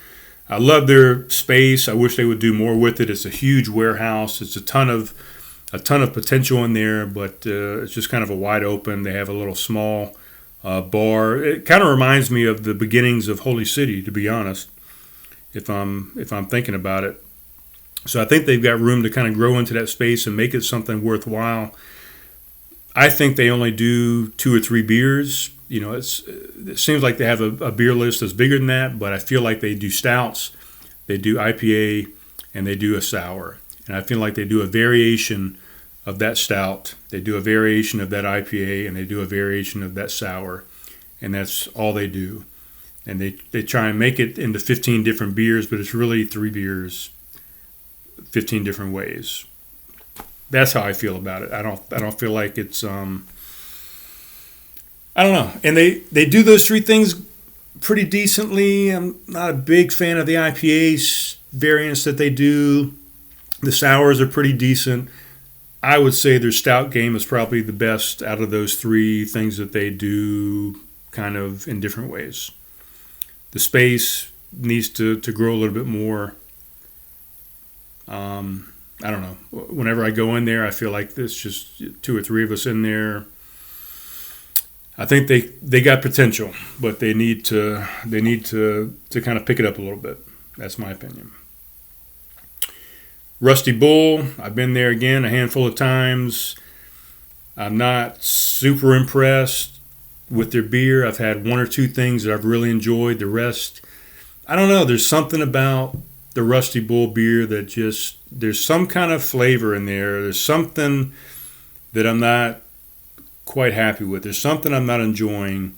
I love their space. I wish they would do more with it. It's a huge warehouse. It's a ton of potential in there, but it's just kind of a wide open. They have a little small bar. It kind of reminds me of the beginnings of Holy City, to be honest, if I'm thinking about it. So I think they've got room to kind of grow into that space and make it something worthwhile. I think they only do 2 or 3 beers. You know, it seems like they have a beer list that's bigger than that, but I feel like they do stouts, they do IPA, and they do a sour. And I feel like they do a variation of that stout, they do a variation of that IPA, and they do a variation of that sour. And that's all they do. And they try and make it into 15 different beers, but it's really 3 beers, 15 different ways. That's how I feel about it. I don't feel like it's I don't know. And they do those 3 things pretty decently. I'm not a big fan of the IPA variants that they do. The sours are pretty decent. I would say their stout game is probably the best out of those 3 things that they do kind of in different ways. The space needs to grow a little bit more. I don't know. Whenever I go in there, I feel like there's just 2 or 3 of us in there. I think they got potential, but they need to kind of pick it up a little bit. That's my opinion. Rusty Bull, I've been there again a handful of times. I'm not super impressed with their beer. I've had 1 or 2 things that I've really enjoyed. The rest, I don't know. There's something about the Rusty Bull beer that just, there's some kind of flavor in there. There's something that I'm not quite happy with. There's something I'm not enjoying,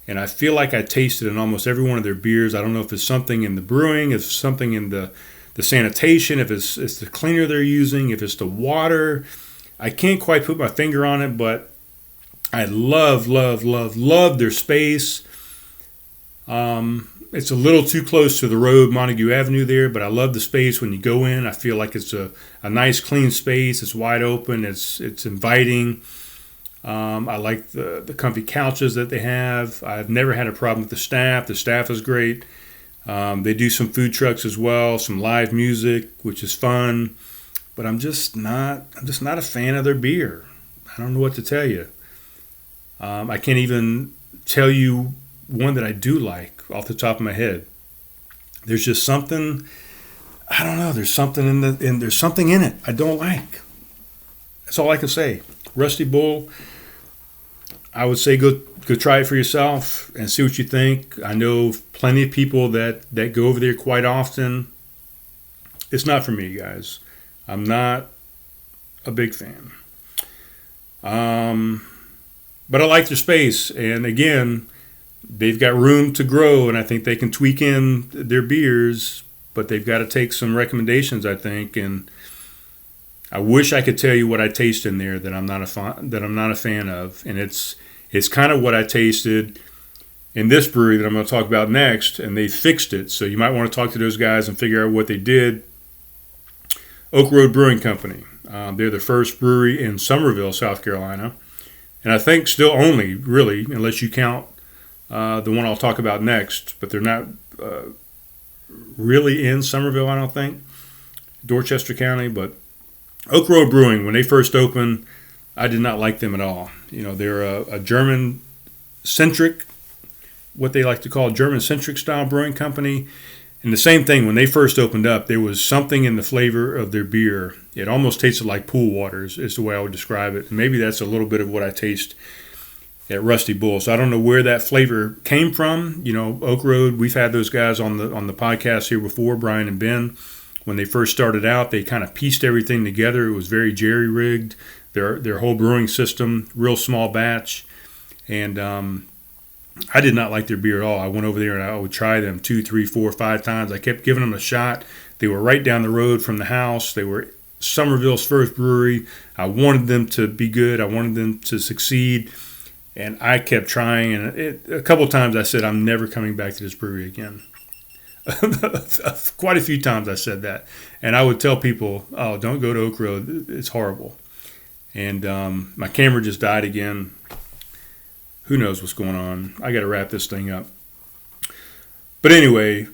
and I feel like I tasted in almost every one of their beers. I don't know if it's something in the brewing, if it's something in the sanitation, if it's the cleaner they're using, if it's the water. I can't quite put my finger on it, but I love their space. It's a little too close to the road, Montague Avenue there, but I love the space when you go in. I feel like it's a nice, clean space. It's wide open. It's inviting. I like the comfy couches that they have. I've never had a problem with the staff. The staff is great. They do some food trucks as well, some live music, which is fun. But I'm just not a fan of their beer. I don't know what to tell you. I can't even tell you one that I do like off the top of my head. There's just something, I don't know. There's something there's something in it I don't like. That's all I can say. Rusty Bull, I would say go try it for yourself and see what you think. I know plenty of people that go over there quite often. It's not for me, guys. I'm not a big fan. But I like their space, and again, they've got room to grow, and I think they can tweak in their beers, but they've got to take some recommendations, I think. And I wish I could tell you what I taste in there that I'm not a fan of, and it's kind of what I tasted in this brewery that I'm going to talk about next, and they fixed it. So you might want to talk to those guys and figure out what they did. Oak Road Brewing Company. They're the first brewery in Somerville, South Carolina, and I think still only, really, unless you count the one I'll talk about next, but they're not really in Somerville, I don't think, Dorchester County. But Oak Road Brewing, when they first opened, I did not like them at all. You know, they're a German-centric, what they like to call German-centric style brewing company. And the same thing, when they first opened up, there was something in the flavor of their beer. It almost tasted like pool waters, is the way I would describe it. And maybe that's a little bit of what I taste at Rusty Bull. So I don't know where that flavor came from. You know, Oak Road, we've had those guys on the podcast here before, Brian and Ben. When they first started out, they kind of pieced everything together. It was very jerry-rigged. Their whole brewing system, real small batch. And I did not like their beer at all. I went over there and I would try them 2, 3, 4, 5 times. I kept giving them a shot. They were right down the road from the house. They were Somerville's first brewery. I wanted them to be good. I wanted them to succeed. And I kept trying. And a couple of times I said, I'm never coming back to this brewery again. Quite a few times I said that. And I would tell people, oh, don't go to Oak Road. It's horrible. And my camera just died again. Who knows what's going on? I got to wrap this thing up. But anyway,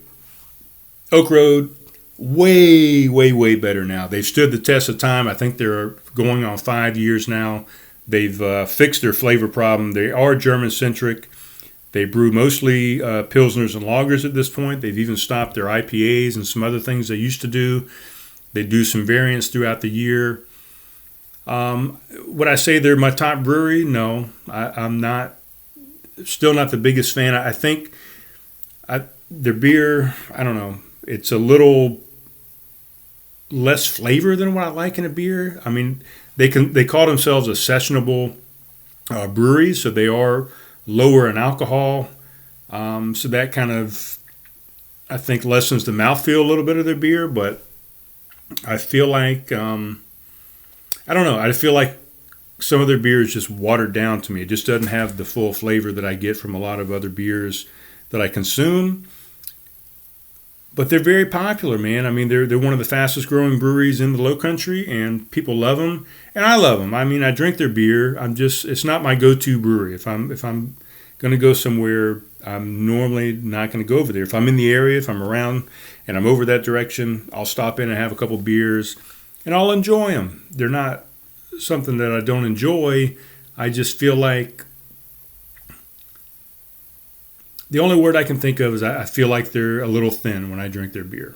Oak Road, way, way, way better now. They've stood the test of time. I think they're going on 5 years now. They've fixed their flavor problem. They are German-centric. They brew mostly Pilsners and Lagers at this point. They've even stopped their IPAs and some other things they used to do. They do some variants throughout the year. Would I say they're my top brewery? No, I'm not. Still not the biggest fan. I think their beer, I don't know, it's a little less flavor than what I like in a beer. I mean, they call themselves a sessionable brewery, so they are lower in alcohol. So that kind of, I think, lessens the mouthfeel a little bit of their beer. But I feel like, I don't know, I feel like some of their beer is just watered down to me. It just doesn't have the full flavor that I get from a lot of other beers that I consume. But they're very popular, man. I mean, they're one of the fastest growing breweries in the Lowcountry, and people love them, and I love them. I mean, I drink their beer. It's not my go-to brewery. If I'm going to go somewhere, I'm normally not going to go over there. If I'm in the area, if I'm around and I'm over that direction, I'll stop in and have a couple beers, and I'll enjoy them. They're not something that I don't enjoy. I just feel like the only word I can think of is I feel like they're a little thin when I drink their beer.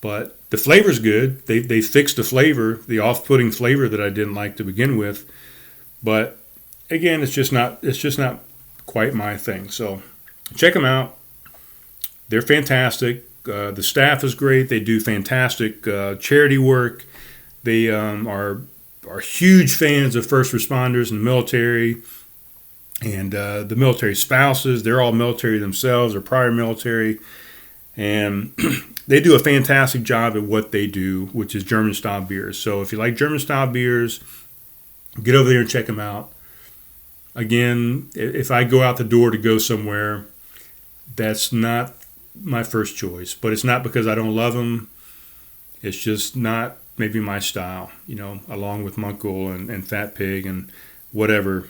But the flavor's good. They fixed the flavor, the off-putting flavor that I didn't like to begin with. But again, it's just not quite my thing. So check them out. They're fantastic. The staff is great. They do fantastic charity work. They are huge fans of first responders and the military and the military spouses. They're all military themselves or prior military. And they do a fantastic job at what they do, which is German-style beers. So if you like German-style beers, get over there and check them out. Again, if I go out the door to go somewhere, that's not my first choice. But it's not because I don't love them. It's just not maybe my style, along with Munkle and Fat Pig and whatever.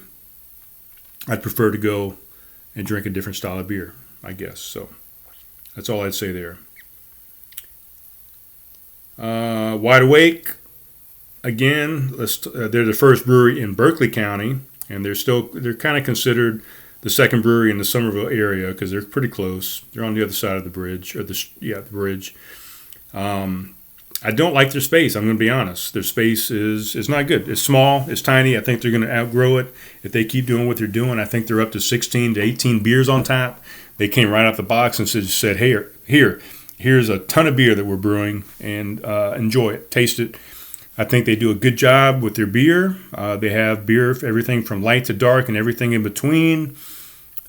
I'd prefer to go and drink a different style of beer, I guess. So that's all I'd say there. Wide Awake, again, they're the first brewery in Berkeley County, and they're kind of considered the second brewery in the Somerville area because they're pretty close. They're on the other side of the bridge, the bridge. I don't like their space. I'm going to be honest. Their space is not good. It's small. It's tiny. I think they're going to outgrow it if they keep doing what they're doing. I think they're up to 16 to 18 beers on tap. They came right out the box and said, here's a ton of beer that we're brewing, and enjoy it, taste it. I think they do a good job with their beer. They have beer, everything from light to dark and everything in between.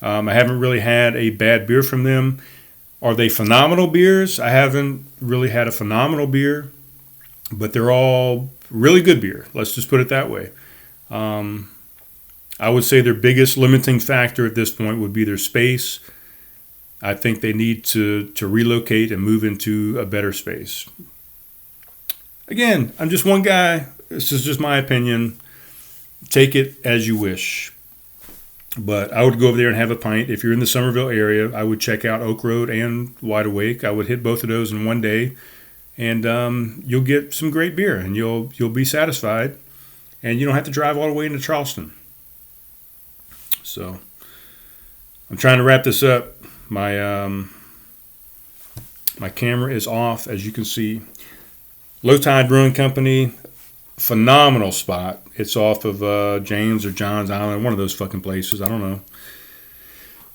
I haven't really had a bad beer from them. Are they phenomenal beers? I haven't really had a phenomenal beer, but they're all really good beer. Let's just put it that way. I would say their biggest limiting factor at this point would be their space. I think they need to relocate and move into a better space. Again, I'm just one guy. This is just my opinion. Take it as you wish. But I would go over there and have a pint. If you're in the Somerville area, I would check out Oak Road and Wide Awake. I would hit both of those in one day, and you'll get some great beer, and you'll be satisfied, and you don't have to drive all the way into Charleston. So I'm trying to wrap this up. My camera is off, as you can see. Low Tide Brewing Company, phenomenal spot. It's off of James or John's Island, one of those fucking places. I don't know.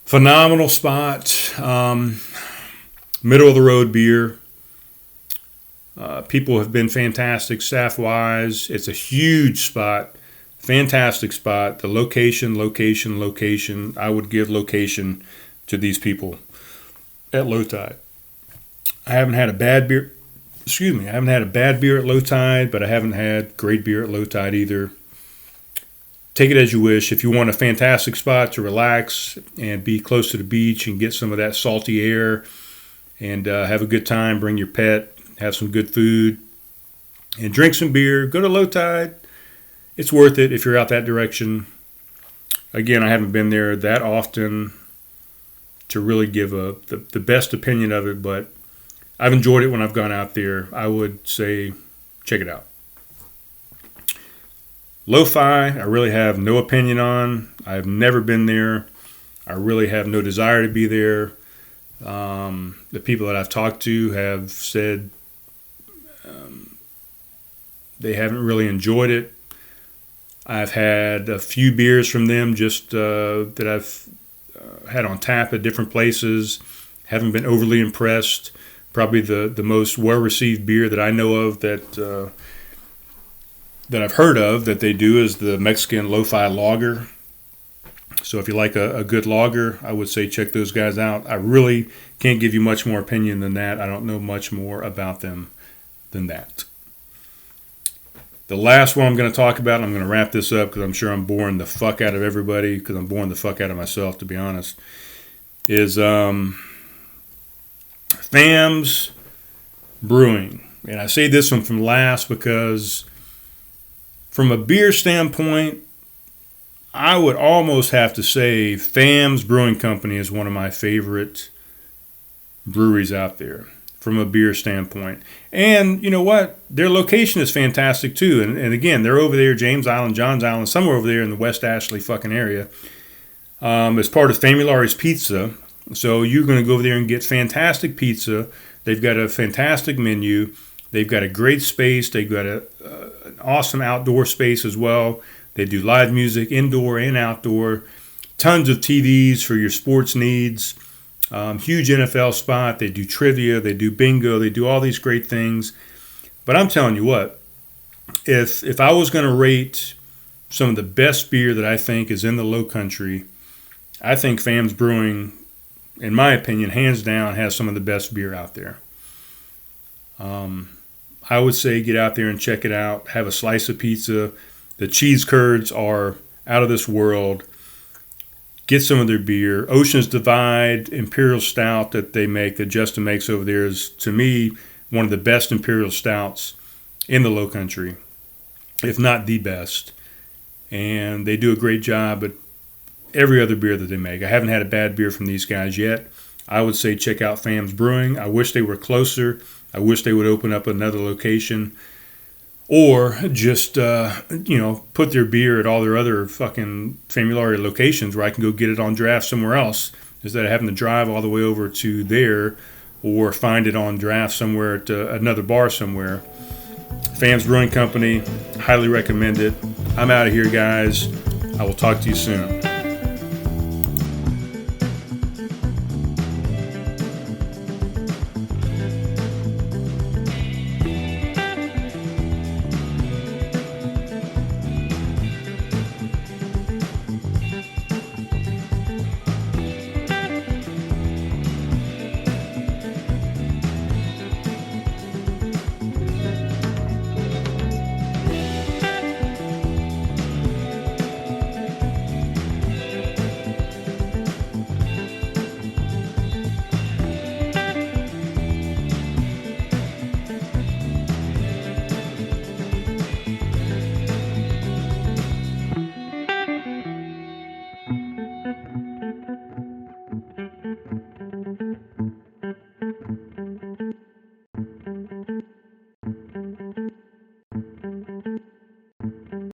Phenomenal spot. Middle of the road beer. People have been fantastic staff-wise. It's a huge spot. Fantastic spot. The location. I would give location to these people at Low Tide. I haven't had a bad beer. I haven't had a bad beer at Low Tide, but I haven't had great beer at Low Tide either. Take it as you wish. If you want a fantastic spot to relax and be close to the beach and get some of that salty air and have a good time, bring your pet, have some good food, and drink some beer, go to Low Tide. It's worth it if you're out that direction. Again, I haven't been there that often to really give the best opinion of it, but I've enjoyed it when I've gone out there. I would say check it out. Lo-Fi, I really have no opinion on. I've never been there. I really have no desire to be there. The people that I've talked to have said they haven't really enjoyed it. I've had a few beers from them just that I've had on tap at different places. Haven't been overly impressed. Probably the most well-received beer that I know of that I've heard of that they do is the Mexican Lo-Fi Lager. So if you like a good lager, I would say check those guys out. I really can't give you much more opinion than that. I don't know much more about them than that. The last one I'm going to talk about, I'm going to wrap this up because I'm sure I'm boring the fuck out of everybody because I'm boring the fuck out of myself, to be honest, is Fam's Brewing. And I say this one from last because from a beer standpoint, I would almost have to say Fam's Brewing Company is one of my favorite breweries out there from a beer standpoint. And you know what? Their location is fantastic too. And again, they're over there, James Island, Johns Island, somewhere over there in the West Ashley fucking area. As part of Famulari's Pizza. So you're going to go over there and get fantastic pizza. They've got a fantastic menu. They've got a great space. They've got an awesome outdoor space as well. They do live music, indoor and outdoor. Tons of TVs for your sports needs. Huge NFL spot. They do trivia. They do bingo. They do all these great things. But I'm telling you what, if I was going to rate some of the best beer that I think is in the Lowcountry, I think Fam's Brewing, in my opinion, hands down, has some of the best beer out there. I would say get out there and check it out. Have a slice of pizza. The cheese curds are out of this world. get some of their beer. Ocean's Divide Imperial Stout that they make, that Justin makes over there, is, to me, one of the best Imperial Stouts in the Lowcountry, if not the best. And they do a great job at every other beer that they make. I haven't had a bad beer from these guys yet. I would say check out Fam's Brewing. I wish they were closer. I wish they would open up another location. Or just, put their beer at all their other fucking Famulari locations where I can go get it on draft somewhere else instead of having to drive all the way over to there or find it on draft somewhere at another bar somewhere. Fam's Brewing Company, highly recommend it. I'm out of here, guys. I will talk to you soon.